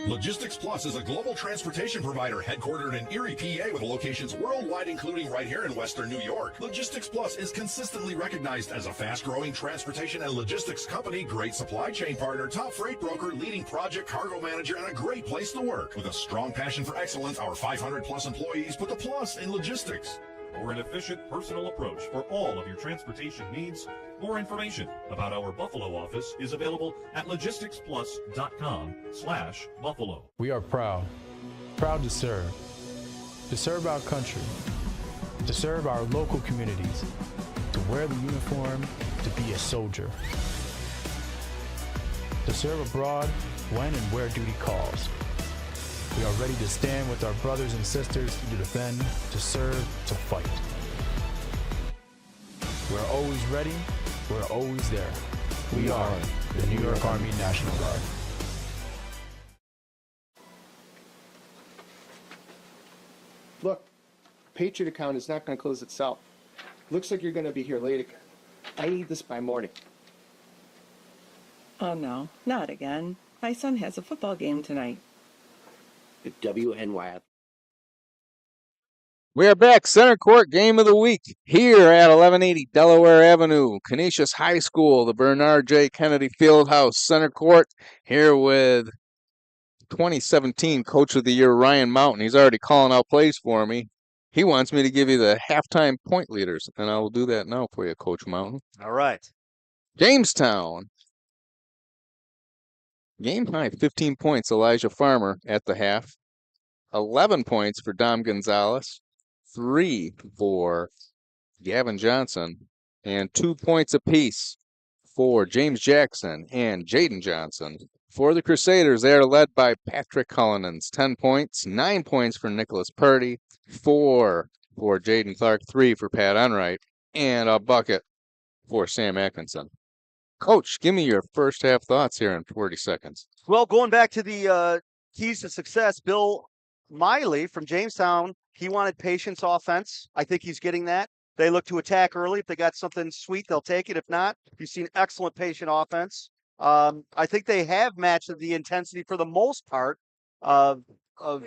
Logistics Plus is a global transportation provider headquartered in Erie, PA with locations worldwide, including right here in Western New York. Logistics Plus is consistently recognized as a fast-growing transportation and logistics company, great supply chain partner, top freight broker, leading project cargo manager, and a great place to work. With a strong passion for excellence, our 500-plus employees put the plus in logistics. For an efficient, personal approach for all of your transportation needs, more information about our Buffalo office is available at logisticsplus.com/Buffalo. We are proud to serve our country, to serve our local communities, to wear the uniform, to be a soldier, to serve abroad when and where duty calls. We are ready to stand with our brothers and sisters to defend, to serve, to fight. We're always ready, we're always there. We are the New York Army National Guard. Look, Patriot account is not going to close itself. Looks like you're going to be here late again. I need this by morning. Oh no, not again. My son has a football game tonight. The WNY. We are back. Center Court Game of the Week here at 1180 Delaware Avenue, Canisius High School, the Bernard J. Kennedy Fieldhouse. Center Court here with 2017 Coach of the Year Ryan Mountain. He's already calling out plays for me. He wants me to give you the halftime point leaders, and I will do that now for you, Coach Mountain. All right. Jamestown. Game high, 15 points, Elijah Farmer at the half. 11 points for Dom Gonzalez. 3 for Gavin Johnson. And 2 points apiece for James Jackson and Jaden Johnson. For the Crusaders, they are led by Patrick Cullinans. 10 points, 9 points for Nicholas Purdy. 4 for Jaden Clark. 3 for Pat Enright. And a bucket for Sam Atkinson. Coach, give me your first half thoughts here in 40 seconds. Well, going back to the keys to success, Bill Miley from Jamestown, he wanted patience offense. I think he's getting that. They look to attack early. If they got something sweet, they'll take it. If not, you've seen excellent patient offense. I think they have matched the intensity for the most part of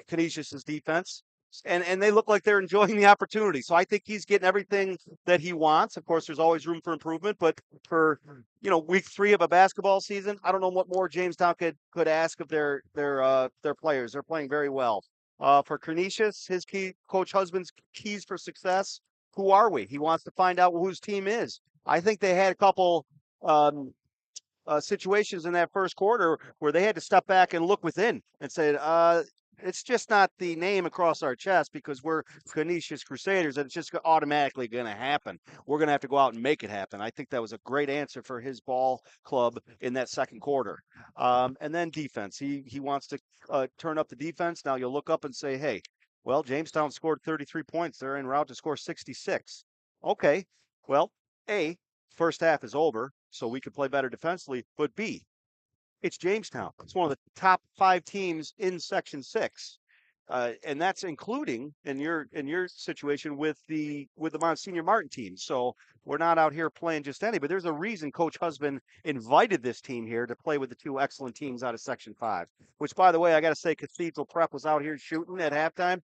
Canisius's defense. And they look like they're enjoying the opportunity. So I think he's getting everything that he wants. Of course, there's always room for improvement, but for week 3 of a basketball season, I don't know what more Jamestown could ask of their players. They're playing very well. For Canisius, Coach Husband's keys for success. Who are we? He wants to find out whose team is. I think they had a couple situations in that first quarter where they had to step back and look within and say, It's just not the name across our chest because we're Canisius Crusaders, and it's just automatically going to happen. We're going to have to go out and make it happen. I think that was a great answer for his ball club in that second quarter. And then defense. He wants to turn up the defense. Now you'll look up and say, hey, well, Jamestown scored 33 points. They're en route to score 66. Okay, well, A, first half is over, so we could play better defensively. But B, it's Jamestown. It's one of the top 5 teams in Section 6, and that's including in your situation with the Monsignor Martin team. So we're not out here playing just any. But there's a reason Coach Husband invited this team here to play with the 2 excellent teams out of Section 5. Which, by the way, I got to say, Cathedral Prep was out here shooting at halftime.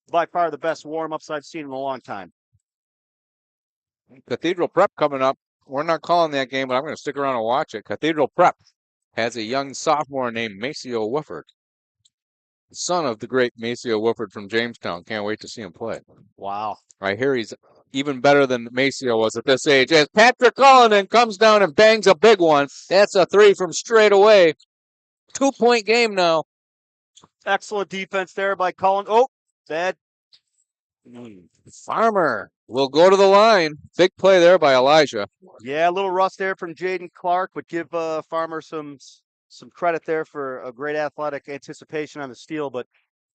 By far the best warm-ups I've seen in a long time. Cathedral Prep coming up. We're not calling that game, but I'm going to stick around and watch it. Cathedral Prep has a young sophomore named Maceo Wooford, son of the great Maceo Wooford from Jamestown. Can't wait to see him play. Wow. I hear he's even better than Maceo was at this age. As Patrick Cullinan comes down and bangs a big one. That's a 3 from straight away. 2-point game now. Excellent defense there by Cullen. Oh, that. Farmer will go to the line. Big play there by Elijah. Yeah, a little rust there from Jaden Clark, but give Farmer some credit there for a great athletic anticipation on the steal. But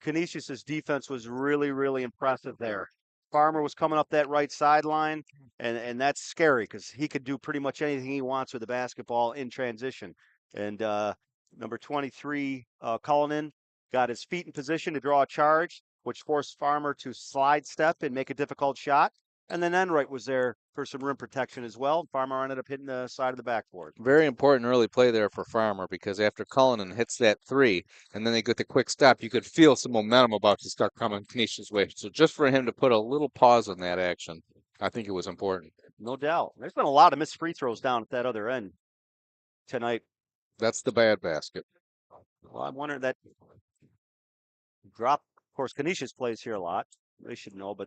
Canisius's defense was really, really impressive there. Farmer was coming up that right sideline, and that's scary because he could do pretty much anything he wants with the basketball in transition. And number 23, Cullinan, got his feet in position to draw a charge, which forced Farmer to slide step and make a difficult shot. And then Enright was there for some rim protection as well. Farmer ended up hitting the side of the backboard. Very important early play there for Farmer because after Cullinan hits that 3 and then they get the quick stop, you could feel some momentum about to start coming Canisius' way. So just for him to put a little pause on that action, I think it was important. No doubt. There's been a lot of missed free throws down at that other end tonight. That's the bad basket. Well, I'm wondering that drop. Of course, Canisius plays here a lot. They should know, but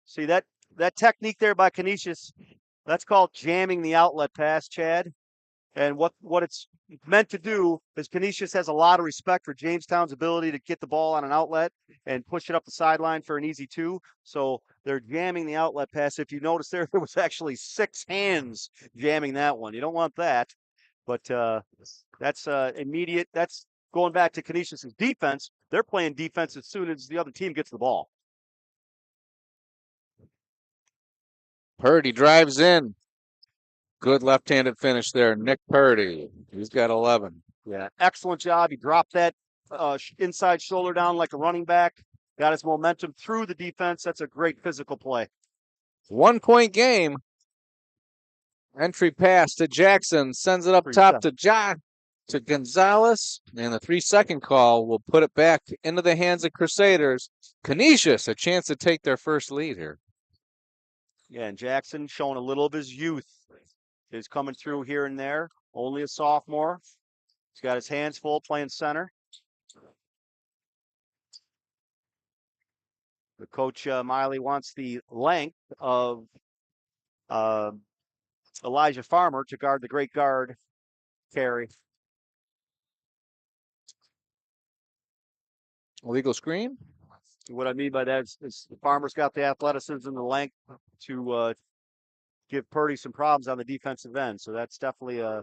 see that technique there by Canisius, that's called jamming the outlet pass, Chad. And what it's meant to do is Canisius has a lot of respect for Jamestown's ability to get the ball on an outlet and push it up the sideline for an easy 2. So they're jamming the outlet pass. If you notice there was actually 6 hands jamming that one. You don't want that. But that's immediate. That's going back to Canisius' defense. They're playing defense as soon as the other team gets the ball. Purdy drives in. Good left-handed finish there. Nick Purdy. He's got 11. Yeah, excellent job. He dropped that inside shoulder down like a running back. Got his momentum through the defense. That's a great physical play. 1-point game. Entry pass to Jackson. Sends it up top to Gonzalez. And the 3-second call will put it back into the hands of Crusaders. Canisius, a chance to take their first lead here. Yeah, and Jackson showing a little of his youth is coming through here and there. Only a sophomore. He's got his hands full playing center. The coach, Miley, wants the length of Elijah Farmer to guard the great guard, Carey. Illegal screen? What I mean by that is Farmer's got the athleticism and the length to give Purdy some problems on the defensive end. So that's definitely a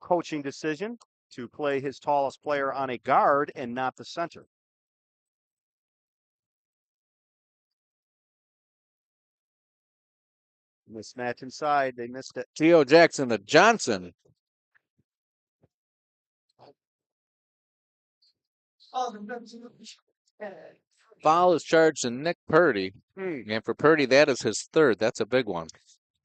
coaching decision to play his tallest player on a guard and not the center. Mismatch inside. They missed it. T.O. Jackson to Johnson. Foul is charged to Nick Purdy. And for Purdy, that is his 3rd. That's a big one.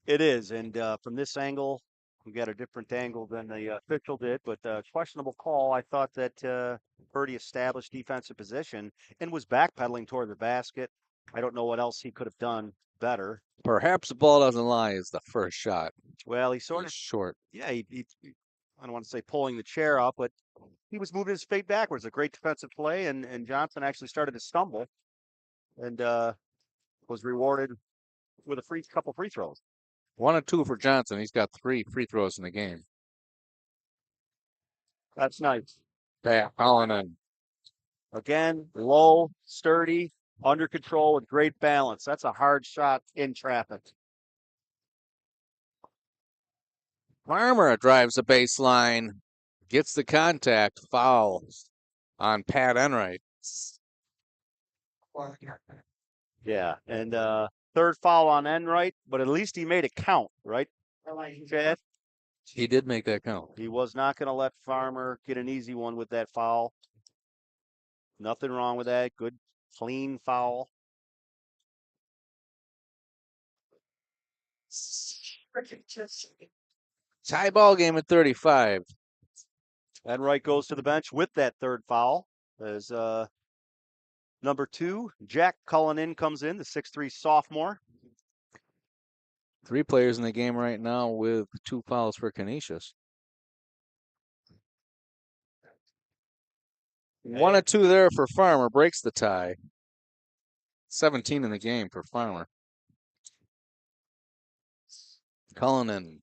It is. And from this angle, we got a different angle than the official did. But questionable call. I thought that Purdy established defensive position and was backpedaling toward the basket. I don't know what else he could have done better. Perhaps the ball doesn't lie is the first shot. Well, he sort of short. Yeah, he I don't want to say pulling the chair up, but he was moving his feet backwards. A great defensive play, and Johnson actually started to stumble and was rewarded with a couple free throws. 1 and 2 for Johnson. He's got 3 free throws in the game. That's nice. Pat Cullinan. Again, low, sturdy, under control with great balance. That's a hard shot in traffic. Farmer drives the baseline, gets the contact, foul on Pat Enright. Yeah, and third foul on Enright, but at least he made it count, right, Chad? He did make that count. He was not going to let Farmer get an easy one with that foul. Nothing wrong with that. Good, clean foul. Tie ball game at 35. Enright goes to the bench with that third foul. As number 2, Jack Cullinan comes in, the 6'3" sophomore. 3 players in the game right now with 2 fouls for Canisius. 1 of 2 there for Farmer, breaks the tie. 17 in the game for Farmer. Cullinan.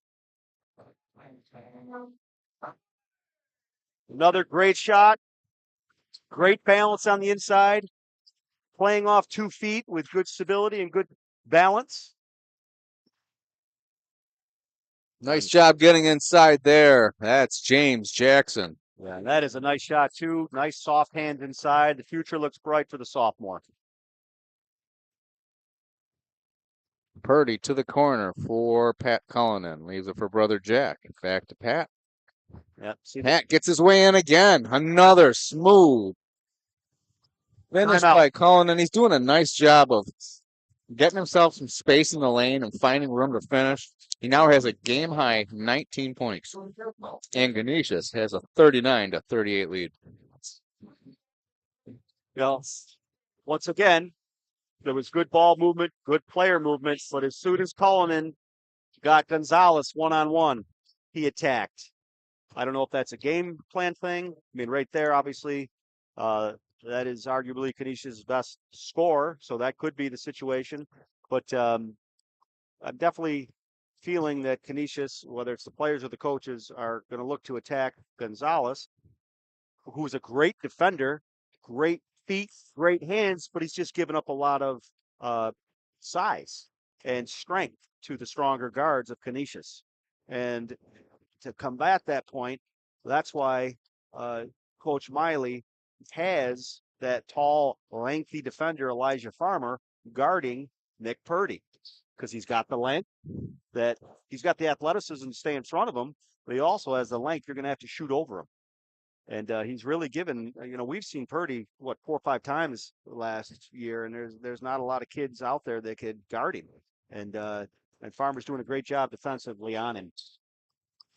Another great shot. Great balance on the inside. Playing off 2 feet with good stability and good balance. Nice job getting inside there. That's James Jackson. Yeah, that is a nice shot, too. Nice soft hand inside. The future looks bright for the sophomore. Purdy to the corner for Pat Cullinan. Leaves it for brother Jack. Back to Pat. Yep. Pat gets his way in again. Another smooth finish by Cullinan. He's doing a nice job of getting himself some space in the lane and finding room to finish. He now has a game-high 19 points. And Canisius has a 39-38 lead. Well, once again, there was good ball movement, good player movement, but as soon as Cullinan got Gonzalez one-on-one, he attacked. I don't know if that's a game plan thing. I mean, right there, obviously, that is arguably Canisius' best scorer, so that could be the situation. But I'm definitely feeling that Canisius, whether it's the players or the coaches, are going to look to attack Gonzalez, who's a great defender, great feet, great hands, but he's just given up a lot of size and strength to the stronger guards of Canisius. And to combat that point, that's why Coach Miley has that tall, lengthy defender, Elijah Farmer, guarding Nick Purdy, because he's got the length, that he's got the athleticism to stay in front of him, but he also has the length. You're going to have to shoot over him. And he's really given, we've seen Purdy, 4 or 5 times last year, and there's not a lot of kids out there that could guard him. And Farmer's doing a great job defensively on him.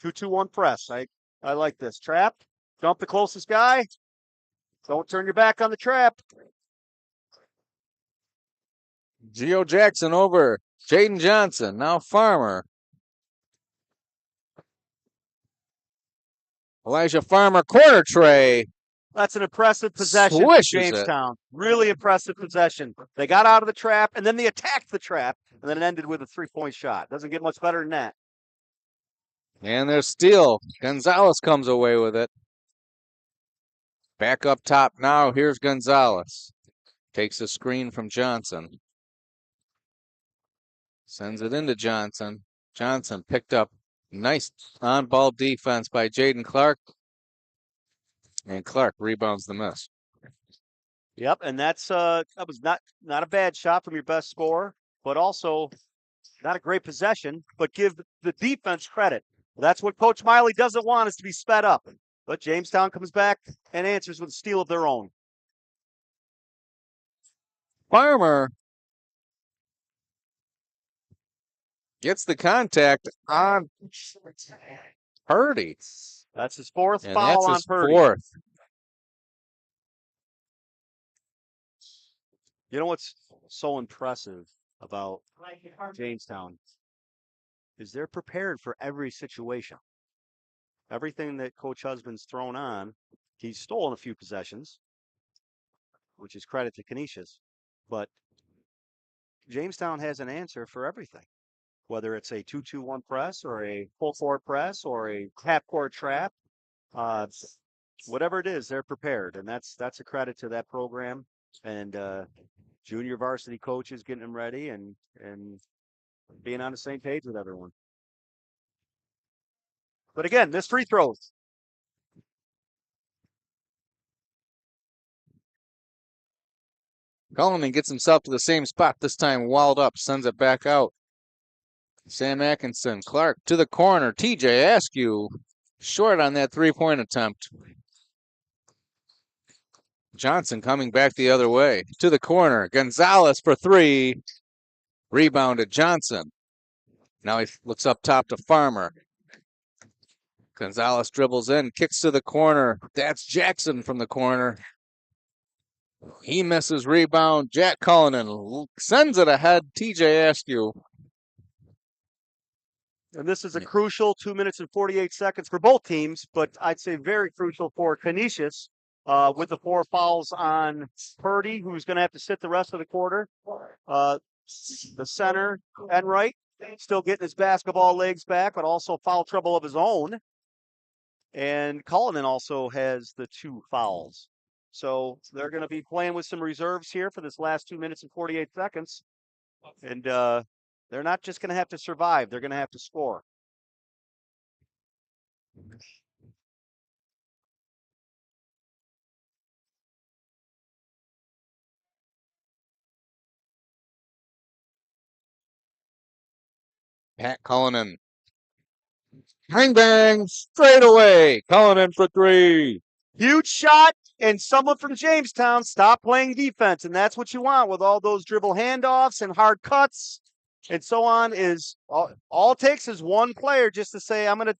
2-2-1 press. I like this. Trap. Dump the closest guy. Don't turn your back on the trap. Geo Jackson over Jaden Johnson. Now Farmer. Elijah Farmer, corner tray. That's an impressive possession for Jamestown. Really impressive possession. They got out of the trap, and then they attacked the trap, and then it ended with a 3-point shot. Doesn't get much better than that. And there's steal. Gonzalez comes away with it. Back up top now. Here's Gonzalez. Takes a screen from Johnson. Sends it into Johnson. Johnson picked up. Nice on-ball defense by Jaden Clark. And Clark rebounds the miss. Yep, and that was not a bad shot from your best scorer, but also not a great possession, but give the defense credit. That's what Coach Miley doesn't want, is to be sped up. But Jamestown comes back and answers with a steal of their own. Farmer gets the contact on Purdy. That's his 4th and foul that's on his Purdy. 4th. You know what's so impressive about Jamestown is they're prepared for every situation. Everything that Coach Husband's thrown on, he's stolen a few possessions, which is credit to Canisius. But Jamestown has an answer for everything, whether it's a 2-2-1 press or a full-court press or a half-court trap. whatever it is, they're prepared, and that's a credit to that program and junior varsity coaches getting them ready and being on the same page with everyone. But again, missed free throws. Cullinan gets himself to the same spot this time, walled up, sends it back out. Sam Atkinson, Clark to the corner. TJ Askew short on that three-point attempt. Johnson coming back the other way to the corner. Gonzalez for three. Rebounded Johnson. Now he looks up top to Farmer. Gonzalez dribbles in, kicks to the corner. That's Jackson from the corner. He misses rebound. Jack Cullinan sends it ahead. TJ Askew. And this is a crucial 2 minutes and 48 seconds for both teams, but I'd say very crucial for Canisius with the 4 fouls on Purdy, who's going to have to sit the rest of the quarter. The center, Enright, still getting his basketball legs back, but also foul trouble of his own. And Cullinan also has the 2 fouls. So they're going to be playing with some reserves here for this last 2 minutes and 48 seconds. And they're not just going to have to survive. They're going to have to score. Pat Cullinan. Bang, bang, straight away. Cullinan for three. Huge shot, and someone from Jamestown stop playing defense. And that's what you want with all those dribble handoffs and hard cuts and so on. Is all it takes is one player just to say, I'm gonna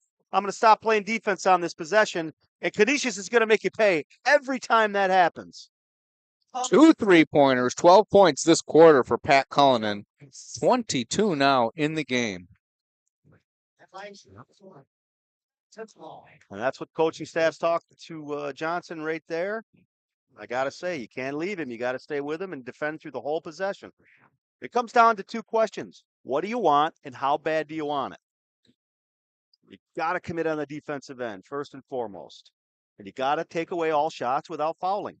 stop playing defense on this possession. And Canisius is gonna make you pay every time that happens. 2 3-pointers, 12 points this quarter for Pat Cullinan. 22 now in the game. And that's what coaching staff's talked to Johnson right there. I got to say, you can't leave him. You got to stay with him and defend through the whole possession. It comes down to 2 questions. What do you want and how bad do you want it? You got to commit on the defensive end, first and foremost. And you got to take away all shots without fouling.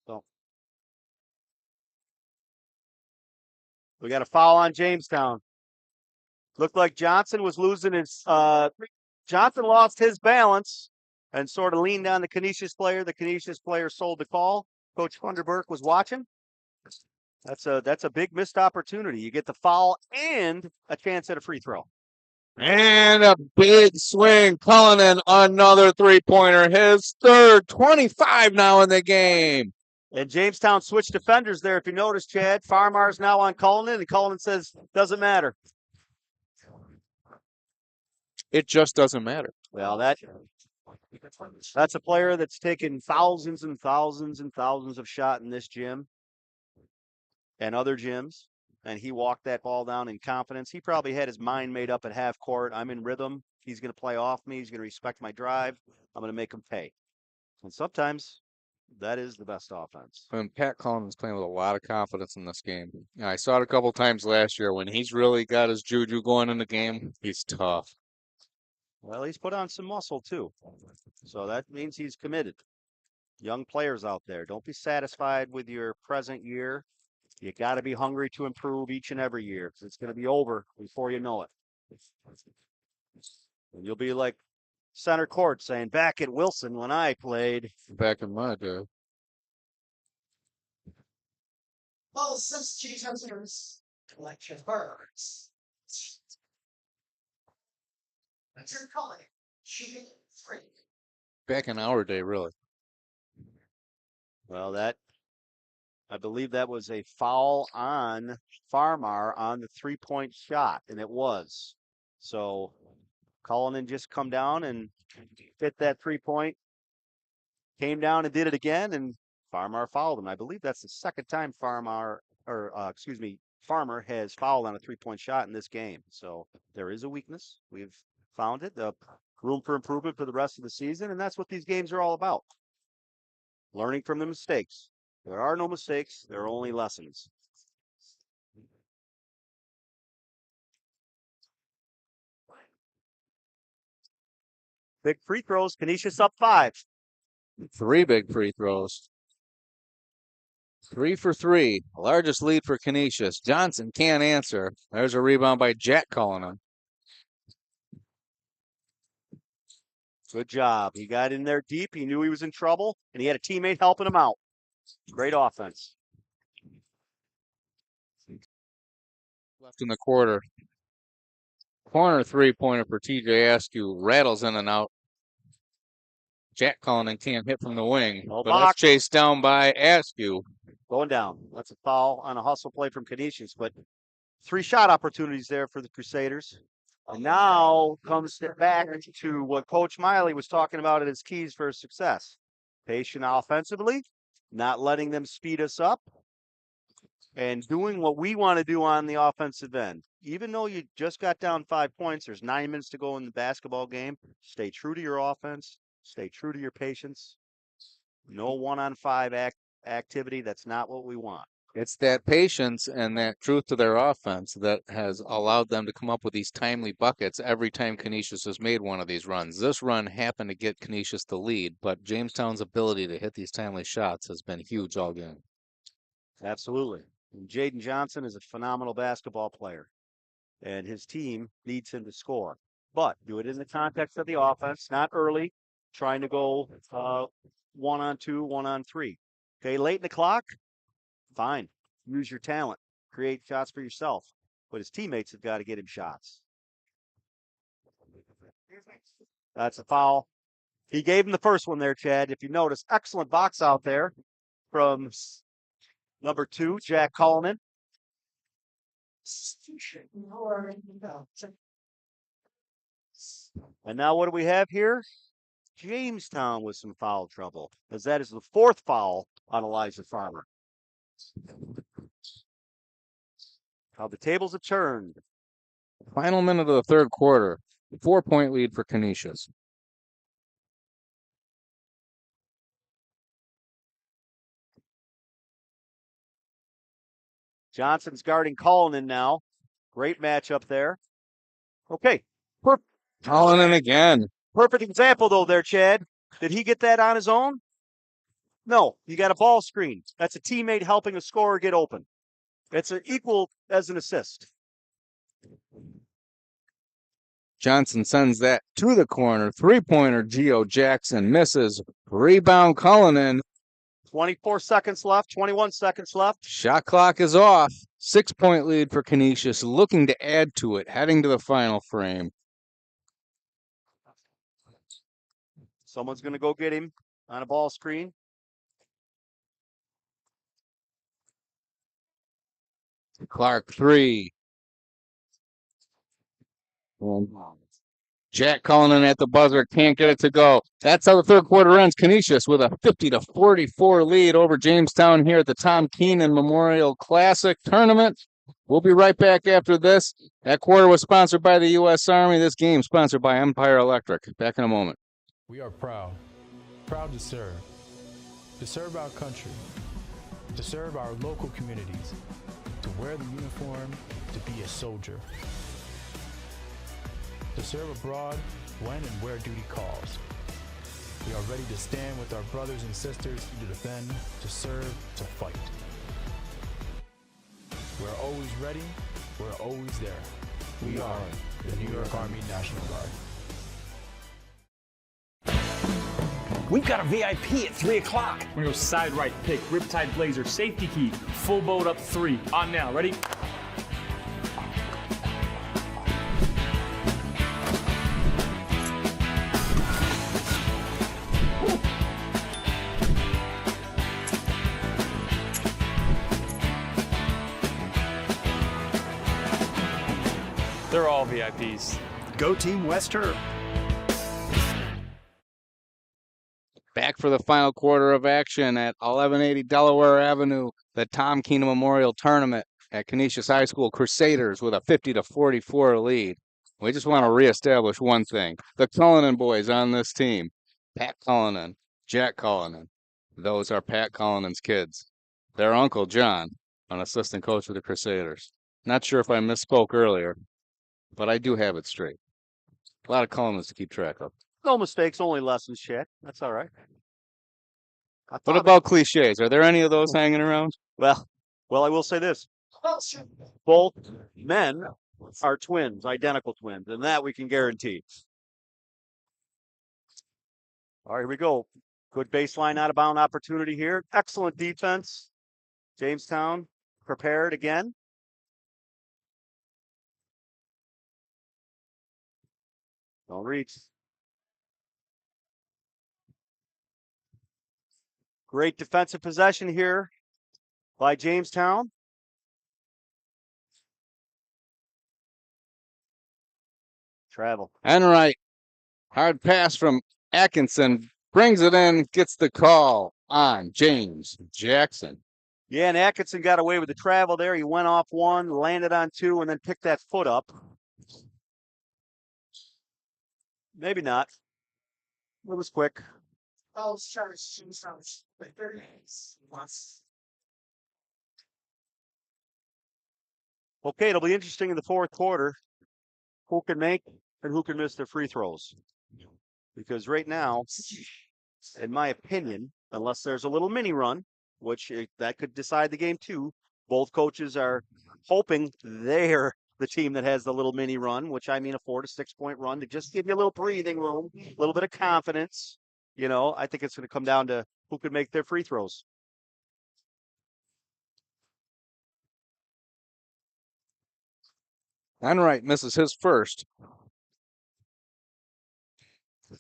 So we got a foul on Jamestown. Looked like Johnson was losing his. Johnson lost his balance and sort of leaned on the Canisius player. The Canisius player sold the call. Coach Funderburk was watching. That's a big missed opportunity. You get the foul and a chance at a free throw. And a big swing. Cullinan, another 3-pointer. His third, 25 now in the game. And Jamestown switched defenders there. If you notice, Chad, Farmar's now on Cullinan, and Cullinan says, doesn't matter. It just doesn't matter. Well, that's a player that's taken thousands and thousands and thousands of shots in this gym and other gyms, and he walked that ball down in confidence. He probably had his mind made up at half court. I'm in rhythm. He's going to play off me. He's going to respect my drive. I'm going to make him pay. And sometimes that is the best offense. And Pat Cullinan's playing with a lot of confidence in this game. I saw it a couple times last year. When he's really got his juju going in the game, he's tough. Well, he's put on some muscle, too. So that means he's committed. Young players out there, don't be satisfied with your present year. You got to be hungry to improve each and every year because it's going to be over before you know it. And you'll be like center court saying, back at Wilson when I played. Back in my day. Well, substitutes collection birds. That's your calling. Shooting 3. Back in our day, really. Well, I believe that was a foul on Farmar on the 3-point shot, and it was. So Cullinan just come down and hit that 3-point, came down and did it again, and Farmar fouled him. I believe that's the second time Farmer has fouled on a 3-point shot in this game. So there is a weakness. We've found it. Room for improvement for the rest of the season, and that's what these games are all about. Learning from the mistakes. There are no mistakes. There are only lessons. Big free throws. Canisius up 5. 3 big free throws. 3 for 3. Largest lead for Canisius. Johnson can't answer. There's a rebound by Jack Cullinan. Good job. He got in there deep. He knew he was in trouble, and he had a teammate helping him out. Great offense. Left in the quarter. Corner 3-pointer for TJ Askew. Rattles in and out. Jack Cullinan can't hit from the wing, but that's chased down by Askew. Going down. That's a foul on a hustle play from Canisius, but 3 shot opportunities there for the Crusaders. And now comes it back to what Coach Miley was talking about as keys for success. Patient offensively, not letting them speed us up, and doing what we want to do on the offensive end. Even though you just got down 5 points, there's 9 minutes to go in the basketball game. Stay true to your offense. Stay true to your patience. No 1-on-5 activity. That's not what we want. It's that patience and that truth to their offense that has allowed them to come up with these timely buckets every time Canisius has made one of these runs. This run happened to get Canisius the lead, but Jamestown's ability to hit these timely shots has been huge all game. Absolutely. And Jaden Johnson is a phenomenal basketball player, and his team needs him to score. But do it in the context of the offense, not early, trying to go 1-on-2, 1-on-3. Okay, late in the clock, fine. Use your talent. Create shots for yourself. But his teammates have got to get him shots. That's a foul. He gave him the first one there, Chad. If you notice, excellent box out there from number 2, Jack Cullinan. And now what do we have here? Jamestown with some foul trouble, as that is the 4th foul on Elijah Farmer. How the tables have turned. Final minute of the third quarter. 4-point lead for Canisius. Johnson's guarding Cullinan now. Great matchup there. Okay. Cullinan again. Perfect example, though, there, Chad. Did he get that on his own? No. You got a ball screen. That's a teammate helping a scorer get open. It's an equal as an assist. Johnson sends that to the corner. 3-pointer, Geo Jackson misses. Rebound, Cullinan. 24 seconds left, 21 seconds left. Shot clock is off. 6-point lead for Canisius, looking to add to it, heading to the final frame. Someone's going to go get him on a ball screen. Clark 3. Jack Cullinan at the buzzer, can't get it to go. That's how the third quarter ends. Canisius with a 50-44 lead over Jamestown here at the Tom Keenan Memorial Classic Tournament. We'll be right back after this. That quarter was sponsored by the U.S. Army. This game sponsored by Empire Electric. Back in a moment. We are proud to serve our country, to serve our local communities, to wear the uniform, to be a soldier, to serve abroad when and where duty calls. We are ready to stand with our brothers and sisters to defend, to serve, to fight. We're always ready, we're always there. We are the New York Army National Guard. We've got a VIP at 3 o'clock. We're gonna go side right pick, Riptide Blazer, safety key, full boat up 3. On now, ready? They're all VIPs. Go Team West Herb. Back for the final quarter of action at 1180 Delaware Avenue, the Tom Keenan Memorial Tournament at Canisius High School. Crusaders with a 50-44 lead. We just want to reestablish one thing. The Cullinan boys on this team. Pat Cullinan, Jack Cullinan. Those are Pat Cullinan's kids. Their uncle, John, an assistant coach for the Crusaders. Not sure if I misspoke earlier, but I do have it straight. A lot of Cullinans to keep track of. No mistakes, only lessons, Shaq. That's all right. What about cliches? Are there any of those hanging around? Well, I will say this. Both men are twins, identical twins, and that we can guarantee. All right, here we go. Good baseline out of bound opportunity here. Excellent defense. Jamestown prepared again. Don't reach. Great defensive possession here by Jamestown. Travel. Enright. Hard pass from Atkinson. Brings it in, gets the call on James Jackson. Yeah, and Atkinson got away with the travel there. He went off one, landed on two, and then picked that foot up. Maybe not. It was quick. Okay, it'll be interesting in the fourth quarter who can make and who can miss their free throws. Because right now, in my opinion, unless there's a little mini run, which that could decide the game too, both coaches are hoping they're the team that has the little mini run, which I mean a 4 to 6 point run to just give you a little breathing room, a little bit of confidence. You know, I think it's going to come down to who can make their free throws. Enright misses his first.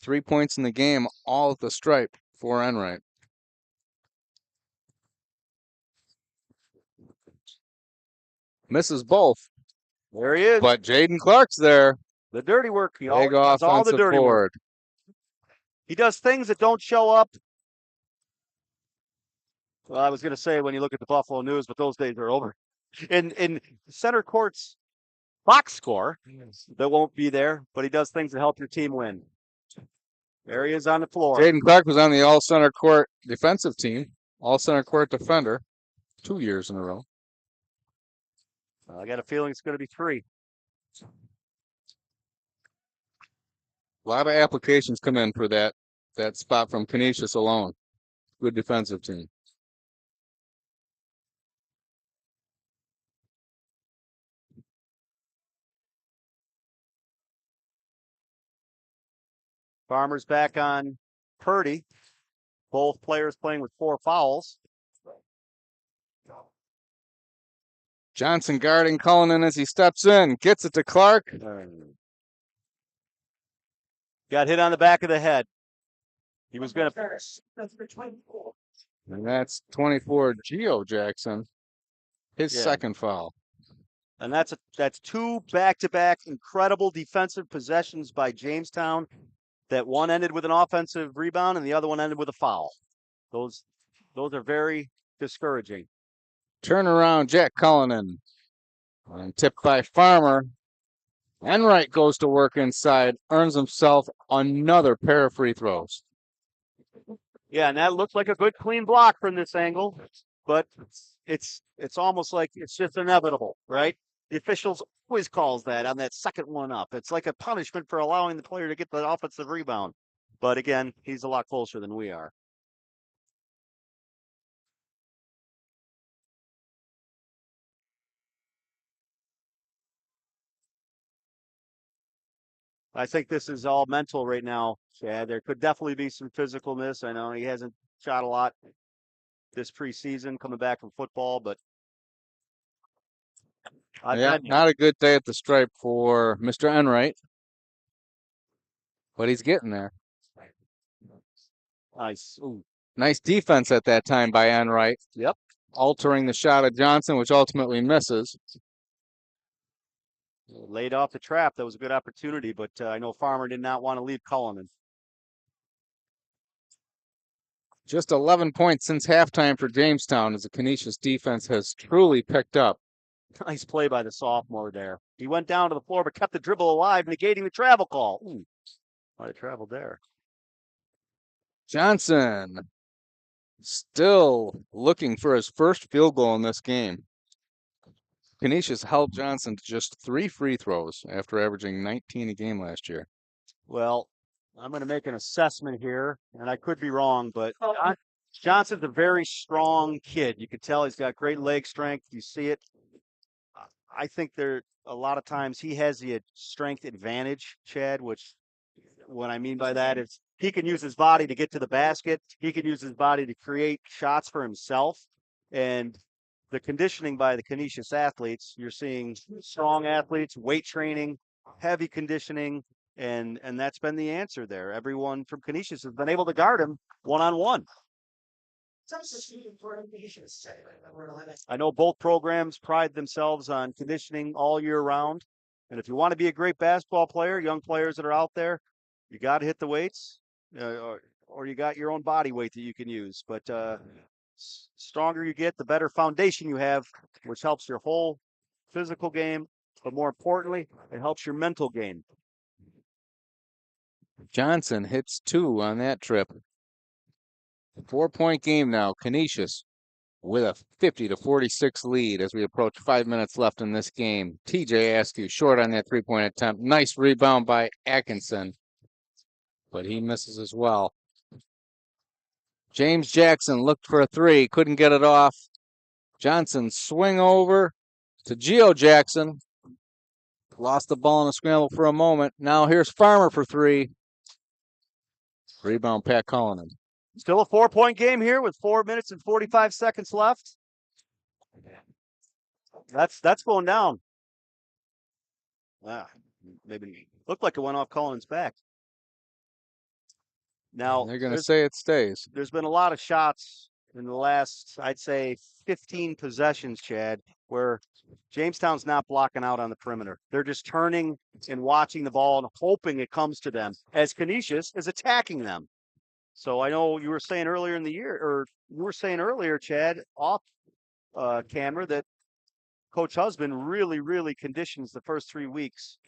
3 points in the game, all at the stripe for Enright. Misses both. There he is. But Jaden Clark's there. The dirty work. He Big does all the offensive dirty board. work. He does things that don't show up. Well, I was going to say when you look at the Buffalo News, but those days are over. In center court's box score, that won't be there, but he does things to help your team win. There he is on the floor. Jaden Clark was on the all center court defensive team, all center court defender, 2 years in a row. I got a feeling it's going to be 3. A lot of applications come in for that spot from Canisius alone. Good defensive team. Farmer's back on Purdy. Both players playing with 4 fouls. Johnson guarding Cullinan as he steps in. Gets it to Clark. Got hit on the back of the head. He was going to. And that's 24 Geo Jackson. His second foul. And that's 2 back-to-back incredible defensive possessions by Jamestown. That one ended with an offensive rebound and the other one ended with a foul. Those are very discouraging. Turnaround, Jack Cullinan. And tipped by Farmer. Enright goes to work inside, earns himself another pair of free throws. Yeah, and that looked like a good clean block from this angle, but it's almost like it's just inevitable, right? The officials always calls that on that second one up. It's like a punishment for allowing the player to get the offensive rebound. But again, he's a lot closer than we are. I think this is all mental right now, Chad. There could definitely be some physicalness. I know he hasn't shot a lot this preseason coming back from football, but not a good day at the stripe for Mr. Enright. But he's getting there. Nice. Ooh. Nice defense at that time by Enright. Yep. Altering the shot of Johnson, which ultimately misses. Laid off the trap. That was a good opportunity, but I know Farmer did not want to leave Cullinan. Just 11 points since halftime for Jamestown as the Canisius defense has truly picked up. Nice play by the sophomore there. He went down to the floor but kept the dribble alive, negating the travel call. Ooh, might have traveled there. Johnson still looking for his first field goal in this game. Canisius held Johnson to just 3 free throws after averaging 19 a game last year. Well, I'm going to make an assessment here, and I could be wrong, but Johnson's a very strong kid. You can tell he's got great leg strength. You see it. I think there a lot of times he has the strength advantage, Chad, which what I mean by that is he can use his body to get to the basket. He can use his body to create shots for himself. And the conditioning by the Canisius athletes, you're seeing strong athletes, weight training, heavy conditioning, and that's been the answer there. Everyone from Canisius has been able to guard him one-on-one. I know both programs pride themselves on conditioning all year round. And if you want to be a great basketball player, young players that are out there, you got to hit the weights or you got your own body weight that you can use. But stronger you get, the better foundation you have, which helps your whole physical game. But more importantly, it helps your mental game. Johnson hits 2 on that trip. 4-point game now. Canisius with a 50-46 lead as we approach 5 minutes left in this game. TJ Askew short on that 3-point attempt. Nice rebound by Atkinson, but he misses as well. James Jackson looked for a 3, couldn't get it off. Johnson swing over to Geo Jackson. Lost the ball in a scramble for a moment. Now here's Farmer for 3. Rebound, Pat Cullinan. Still a 4-point game here with 4 minutes and 45 seconds left. That's going down. Maybe looked like it went off Cullinan's back. Now they're going to say it stays. There's been a lot of shots in the last, I'd say, 15 possessions, Chad, where Jamestown's not blocking out on the perimeter. They're just turning and watching the ball and hoping it comes to them as Canisius is attacking them. So I know you were saying earlier in the year, or you were saying earlier, Chad, off camera, that Coach Husband really conditions the first 3 weeks.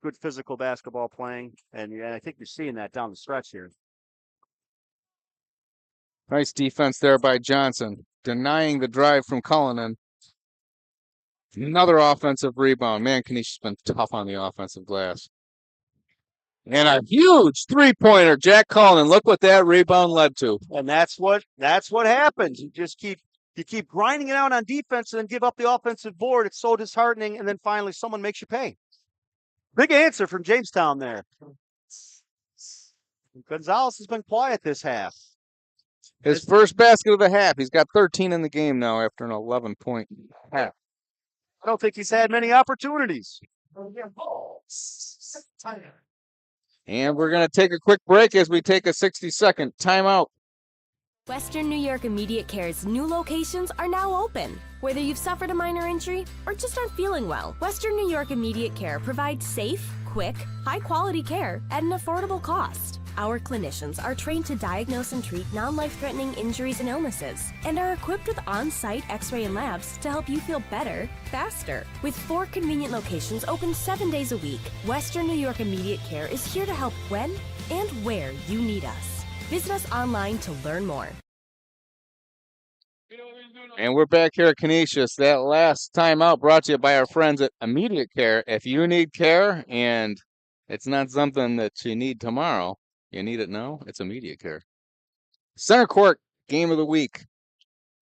Good physical basketball playing, and I think you're seeing that down the stretch here. Nice defense there by Johnson, denying the drive from Cullinan. Another offensive rebound. Man, Canisius has been tough on the offensive glass. And a huge 3-pointer, Jack Cullinan. Look what that rebound led to. And that's what happens. You just keep grinding it out on defense and then give up the offensive board. It's so disheartening. And then finally someone makes you pay. Big answer from Jamestown there. Gonzalez has been quiet this half. His first basket of the half. He's got 13 in the game now after an 11-point half. I don't think he's had many opportunities. And we're going to take a quick break as we take a 60-second timeout. Western New York Immediate Care's new locations are now open. Whether you've suffered a minor injury or just aren't feeling well, Western New York Immediate Care provides safe, quick, high-quality care at an affordable cost. Our clinicians are trained to diagnose and treat non-life-threatening injuries and illnesses and are equipped with on-site x-ray and labs to help you feel better, faster. With 4 convenient locations open 7 days a week, Western New York Immediate Care is here to help when and where you need us. Visit us online to learn more. And we're back here at Canisius. That last timeout brought to you by our friends at Immediate Care. If you need care and it's not something that you need tomorrow, you need it now, it's Immediate Care. Center Court game of the week.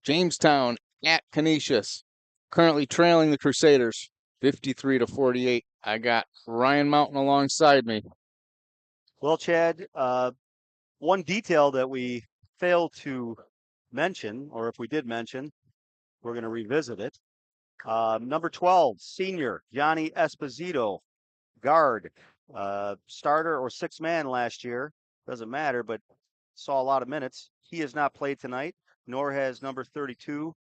Jamestown at Canisius. Currently trailing the Crusaders 53-48. I got Ryan Mountain alongside me. Well, Chad, one detail that we failed to mention, or if we did mention, we're going to revisit it. Number 12, senior Johnny Esposito, guard, starter or 6th man last year. Doesn't matter, but saw a lot of minutes. He has not played tonight, nor has number 32,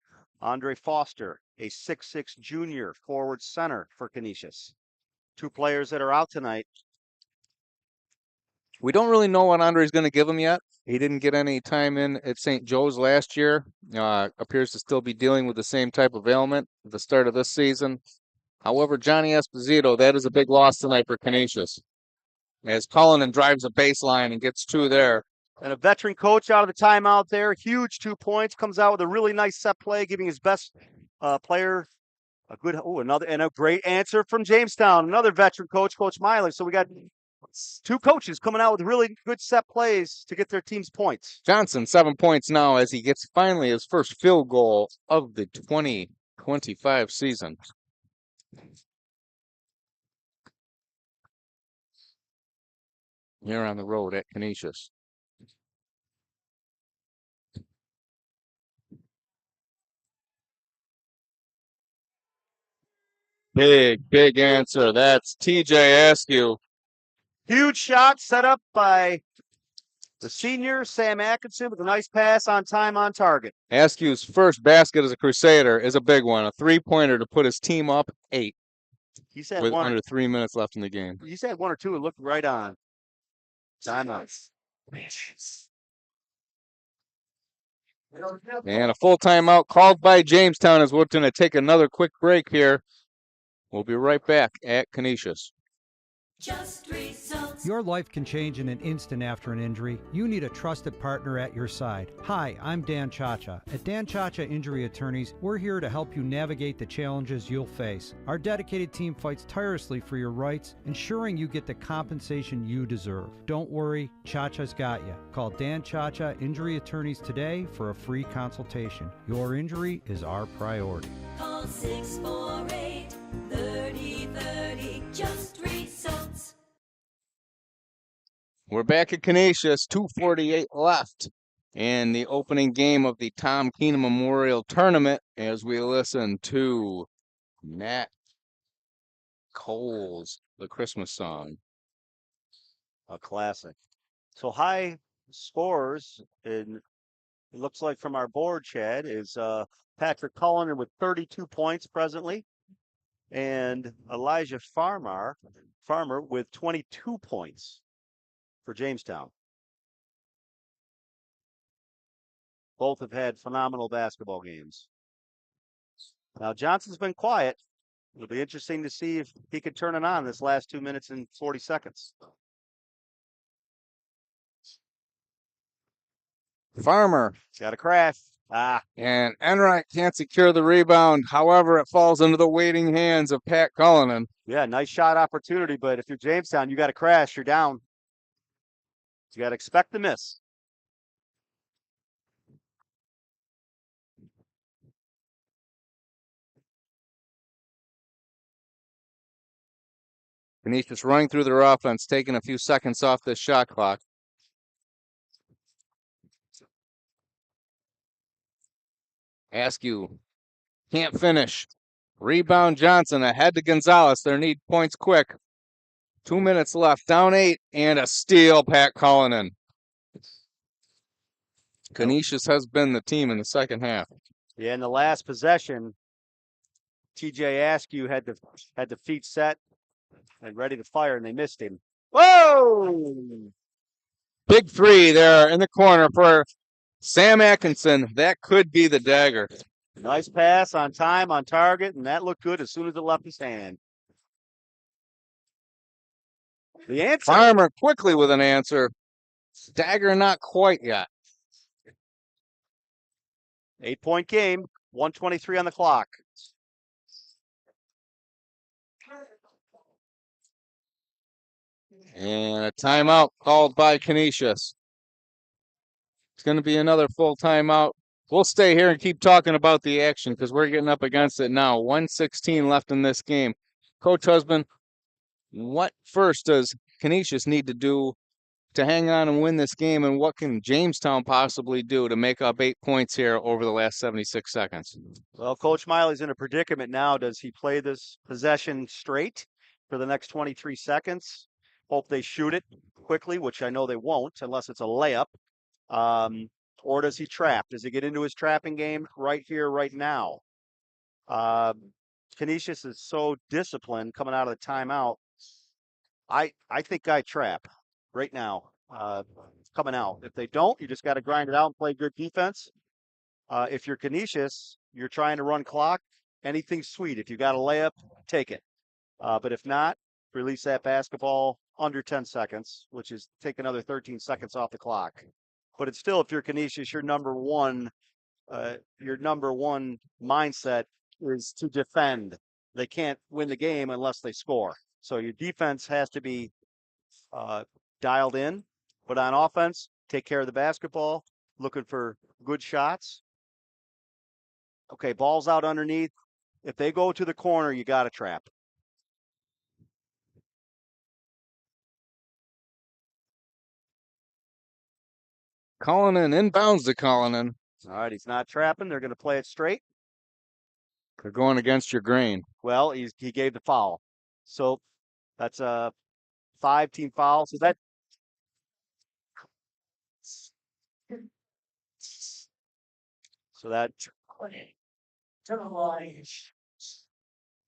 Andre Foster, a 6'6" junior forward center for Canisius. 2 players that are out tonight. We don't really know what Andre's going to give him yet. He didn't get any time in at St. Joe's last year. Appears to still be dealing with the same type of ailment at the start of this season. However, Johnny Esposito, that is a big loss tonight for Canisius, as Cullinan drives a baseline and gets 2 there. And a veteran coach out of the timeout there. Huge 2 points. Comes out with a really nice set play, giving his best player a good, another, and a great answer from Jamestown. Another veteran coach, Coach Miley. So we got two coaches coming out with really good set plays to get their team's points. Johnson, 7 points now as he gets finally his first field goal of the 2025 season. Here on the road at Canisius. Big answer. That's TJ Askew. Huge shot set up by the senior, Sam Atkinson, with a nice pass on time, on target. Askew's first basket as a Crusader is a big one, a three-pointer to put his team up 8 He's had with one under 3 minutes left in the game. He's had one or two and looked right on. Timeouts. And a full timeout called by Jamestown as we're going to take another quick break here. We'll be right back at Canisius. Just results. Your life can change in an instant after an injury. You need a trusted partner at your side. Hi, I'm Dan Chacha. At Dan Chacha Injury Attorneys, we're here to help you navigate the challenges you'll face. Our dedicated team fights tirelessly for your rights, ensuring you get the compensation you deserve. Don't worry, Chacha's got you. Call Dan Chacha Injury Attorneys today for a free consultation. Your injury is our priority. Call 648-3030. Just results. We're back at Canisius, 2:48 left in the opening game of the Tom Keenan Memorial Tournament as we listen to Nat Cole's The Christmas Song. A classic. So high scores, in it looks like from our board, Chad, is Patrick Cullinan with 32 points presently, and Elijah Farmer with 22 points for Jamestown. Both have had phenomenal basketball games. Now, Johnson's been quiet. It'll be interesting to see if he can turn it on this last 2 minutes and 40 seconds. Farmer. Got a crash. And Enright can't secure the rebound. However, it falls into the waiting hands of Pat Cullinan. Yeah, nice shot opportunity, but if you're Jamestown, you got to crash. You're down. You got to expect the miss. Canisius running through their offense, taking a few seconds off this shot clock. Askew can't finish. Rebound Johnson ahead to Gonzalez. They need points quick. 2 minutes left, down 8, and a steal, Pat Cullinan. Canisius has been the team in the second half. Yeah, in the last possession, TJ Askew had the feet set and ready to fire, and they missed him. Whoa! Big three there in the corner for Sam Atkinson. That could be the dagger. Nice pass on time, on target, and that looked good as soon as it left his hand. The answer. Farmer quickly with an answer. Dagger not quite yet. 8-point game, 1:23 on the clock. And a timeout called by Canisius. It's going to be another full timeout. We'll stay here and keep talking about the action because we're getting up against it now. 1:16 left in this game. Coach Husband, what first does Canisius need to do to hang on and win this game, and what can Jamestown possibly do to make up 8 points here over the last 76 seconds? Well, Coach Miley's in a predicament now. Does he play this possession straight for the next 23 seconds? Hope they shoot it quickly, which I know they won't unless it's a layup. Or does he trap? Does he get into his trapping game right here, right now? Canisius is so disciplined coming out of the timeout. I think I trap right now coming out. If they don't, you just got to grind it out and play good defense. If you're Canisius, you're trying to run clock. Anything's sweet. If you got a layup, take it. But if not, release that basketball under 10 seconds, which is take another 13 seconds off the clock. But it's still, if you're Canisius, your number one mindset is to defend. They can't win the game unless they score. So your defense has to be dialed in. But on offense, take care of the basketball, looking for good shots. Okay, ball's out underneath. If they go to the corner, you got to trap. Cullinan inbounds to Cullinan. All right, he's not trapping. They're going to play it straight. They're going against your grain. Well, he gave the foul. So that's a 5-team foul. So that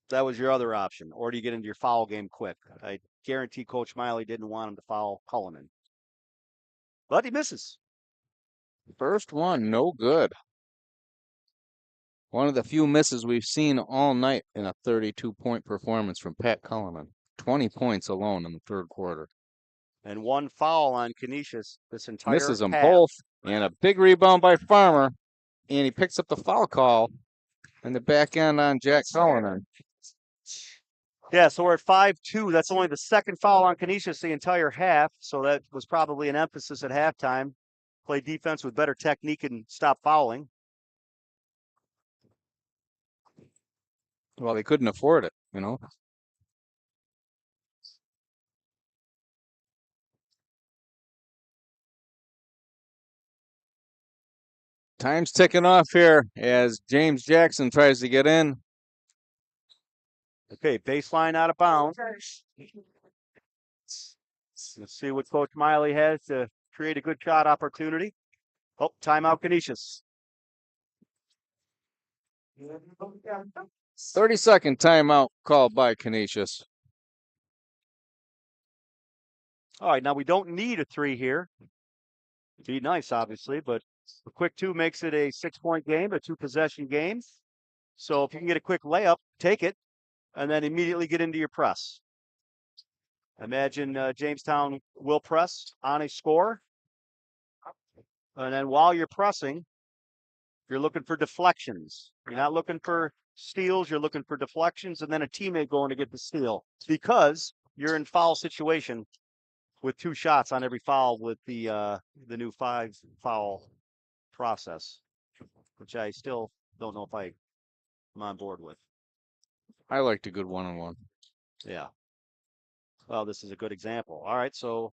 that was your other option. Or do you get into your foul game quick? I guarantee Coach Miley didn't want him to foul Cullinan. But he misses. First one, no good. One of the few misses we've seen all night in a 32-point performance from Pat Cullinan. 20 points alone in the third quarter. And one foul on Canisius this entire Misses them half. both. And a big rebound by Farmer. And he picks up the foul call in the back end on Jack Cullinan. Yeah, so we're at 5-2. That's only the second foul on Canisius the entire half. So that was probably an emphasis at halftime. Play defense with better technique and stop fouling. Well, they couldn't afford it, you know. Time's ticking off here as James Jackson tries to get in. Okay, baseline out of bounds. Let's see what Coach Miley has to create a good shot opportunity. Oh, timeout Canisius. 30-second timeout called by Canisius. All right, now we don't need a 3 here. Be nice, obviously, but a quick 2 makes it a 6-point game, a 2-possession game. So if you can get a quick layup, take it, and then immediately get into your press. Imagine Jamestown will press on a score. And then while you're pressing, you're looking for deflections. You're not looking for steals. You're looking for deflections and then a teammate going to get the steal because you're in foul situation with 2 shots on every foul with the new 5 foul process, which I still don't know if I'm on board with. I liked a good one-on-one. Yeah. Well, this is a good example. All right, so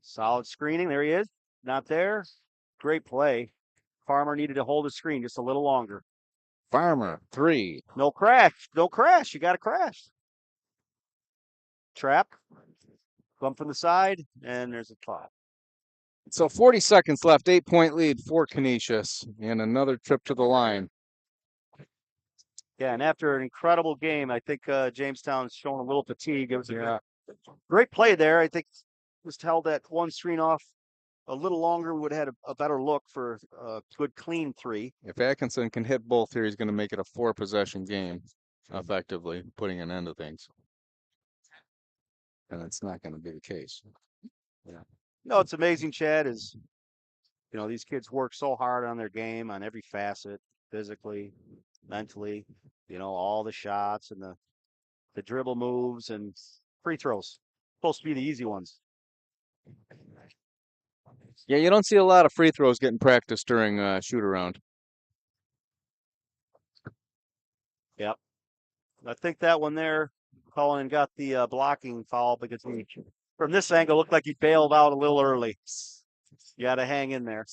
solid screening. There he is. Not there. Great play. Farmer needed to hold his screen just a little longer. Farmer, 3. No crash. No crash. You got to crash. Trap. Bump from the side, and there's a foul. So 40 seconds left. 8-point lead for Canisius. And another trip to the line. Yeah, and after an incredible game, I think Jamestown's showing a little fatigue. It was a great play there. I think just held that one screen off a little longer, we would have had a better look for a good, clean 3. If Atkinson can hit both here, he's going to make it a 4-possession game, effectively, putting an end to things. And it's not going to be the case. Yeah. No, it's amazing, Chad, is, these kids work so hard on their game on every facet, physically, mentally, all the shots and the dribble moves and free throws. Supposed to be the easy ones. Yeah, you don't see a lot of free throws getting practiced during shoot around. Yep. I think that one there, Cullinan got the blocking foul because from this angle, looked like he bailed out a little early. You got to hang in there.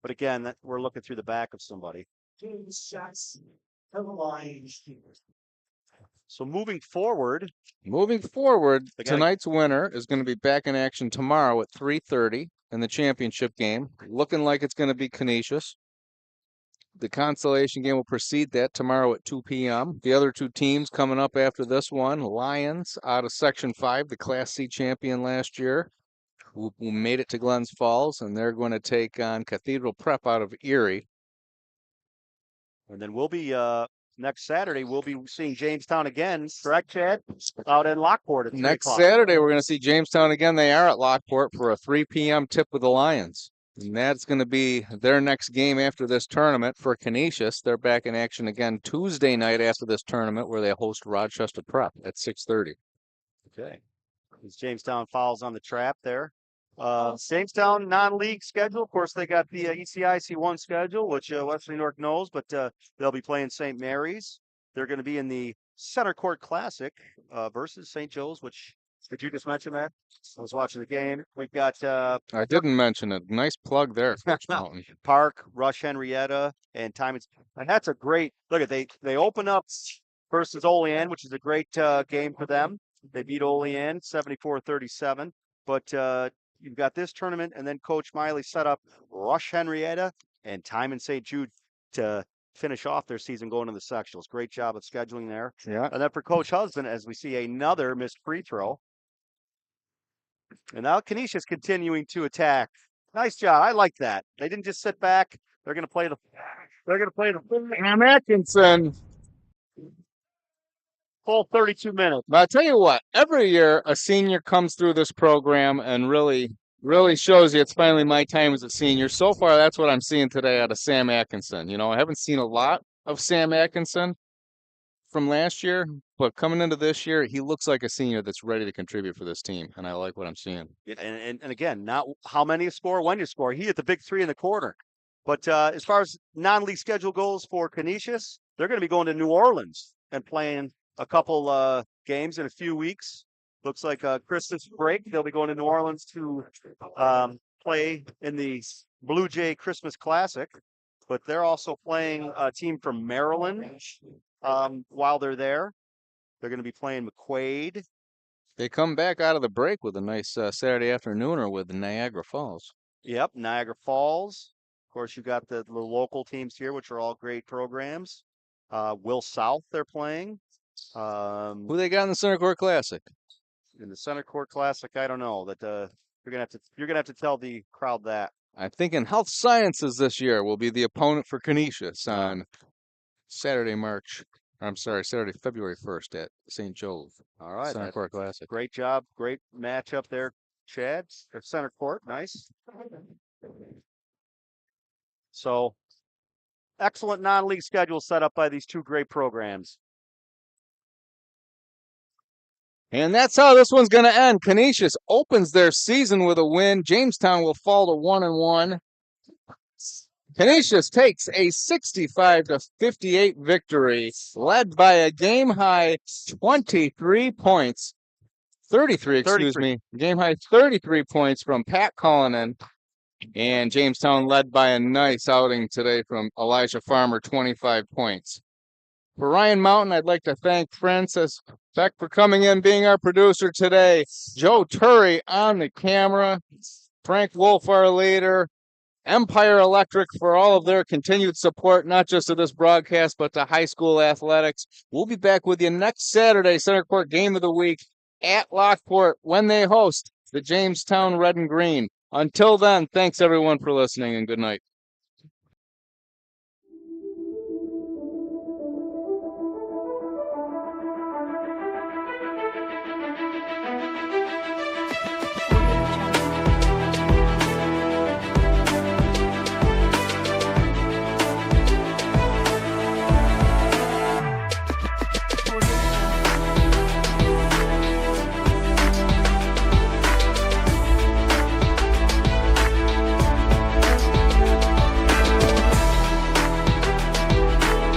But again, we're looking through the back of somebody. So moving forward, tonight's winner is going to be back in action tomorrow at 3:30 in the championship game. Looking like it's going to be Canisius. The consolation game will precede that tomorrow at 2 p.m. The other 2 teams coming up after this one, Lions out of Section 5, the Class C champion last year, who made it to Glens Falls, and they're going to take on Cathedral Prep out of Erie. And then we'll be next Saturday, we'll be seeing Jamestown again, correct, Chad? Out in Lockport at 3 Next o'clock. Saturday, we're going to see Jamestown again. They are at Lockport for a 3 p.m. tip with the Lions. And that's going to be their next game after this tournament for Canisius. They're back in action again Tuesday night after this tournament, where they host Rochester Prep at 6:30. Okay. As Jamestown fouls on the trap there. Jamestown non-league schedule. Of course, they got the ECIC1 schedule, which Western New York knows, but they'll be playing St. Mary's. They're going to be in the Center Court Classic versus St. Joe's, which, did you just mention that? I was watching the game. We've got I didn't mention it. Nice plug there, Coach Mountain. Park, Rush Henrietta, and Timons. And that's a great look at they open up versus Olean, which is a great game for them. They beat Olean 74-37. But you've got this tournament, and then Coach Miley set up Rush Henrietta and Timon St. Jude to finish off their season going to the sectionals. Great job of scheduling there. Yeah. And then for Coach Husband, as we see another missed free throw. And now Canisius continuing to attack. Nice job. I like that. They didn't just sit back. They're going to play the. Cam Atkinson. Full 32 minutes. But I'll tell you what, every year a senior comes through this program and really shows you it's finally my time as a senior. So far, that's what I'm seeing today out of Sam Atkinson. You know, I haven't seen a lot of Sam Atkinson from last year, but coming into this year, he looks like a senior that's ready to contribute for this team, and I like what I'm seeing. And again, not how many you score, when you score. He hit the big three in the corner. But as far as non-league schedule goes for Canisius, they're going to be going to New Orleans and playing a couple games in a few weeks. Looks like Christmas break. They'll be going to New Orleans to play in the Blue Jay Christmas Classic. But they're also playing a team from Maryland while they're there. They're going to be playing McQuaid. They come back out of the break with a nice Saturday afternooner with the Niagara Falls. Yep, Niagara Falls. Of course, you've got the local teams here, which are all great programs. Will South, they're playing. Who they got in the Center Court Classic? In the Center Court Classic, I don't know. That you're gonna have to tell the crowd that. I'm thinking Health Sciences this year will be the opponent for Canisius on Saturday, February 1st at St. Joe's. All right, Center Court Classic. Great job, great matchup there, Chad. At Center Court, nice. So, excellent non-league schedule set up by these two great programs. And that's how this one's going to end. Canisius opens their season with a win. Jamestown will fall to 1-1. Canisius takes a 65-58 victory, led by a game-high 23 points. 33. Game-high 33 points from Pat Cullinan. And Jamestown led by a nice outing today from Elijah Farmer, 25 points. For Ryan Mountain, I'd like to thank Francis Beck for coming in, being our producer today. Joe Turry on the camera. Frank Wolf, our leader. Empire Electric for all of their continued support, not just to this broadcast, but to high school athletics. We'll be back with you next Saturday, Center Court Game of the Week at Lockport when they host the Jamestown Red and Green. Until then, thanks everyone for listening and good night.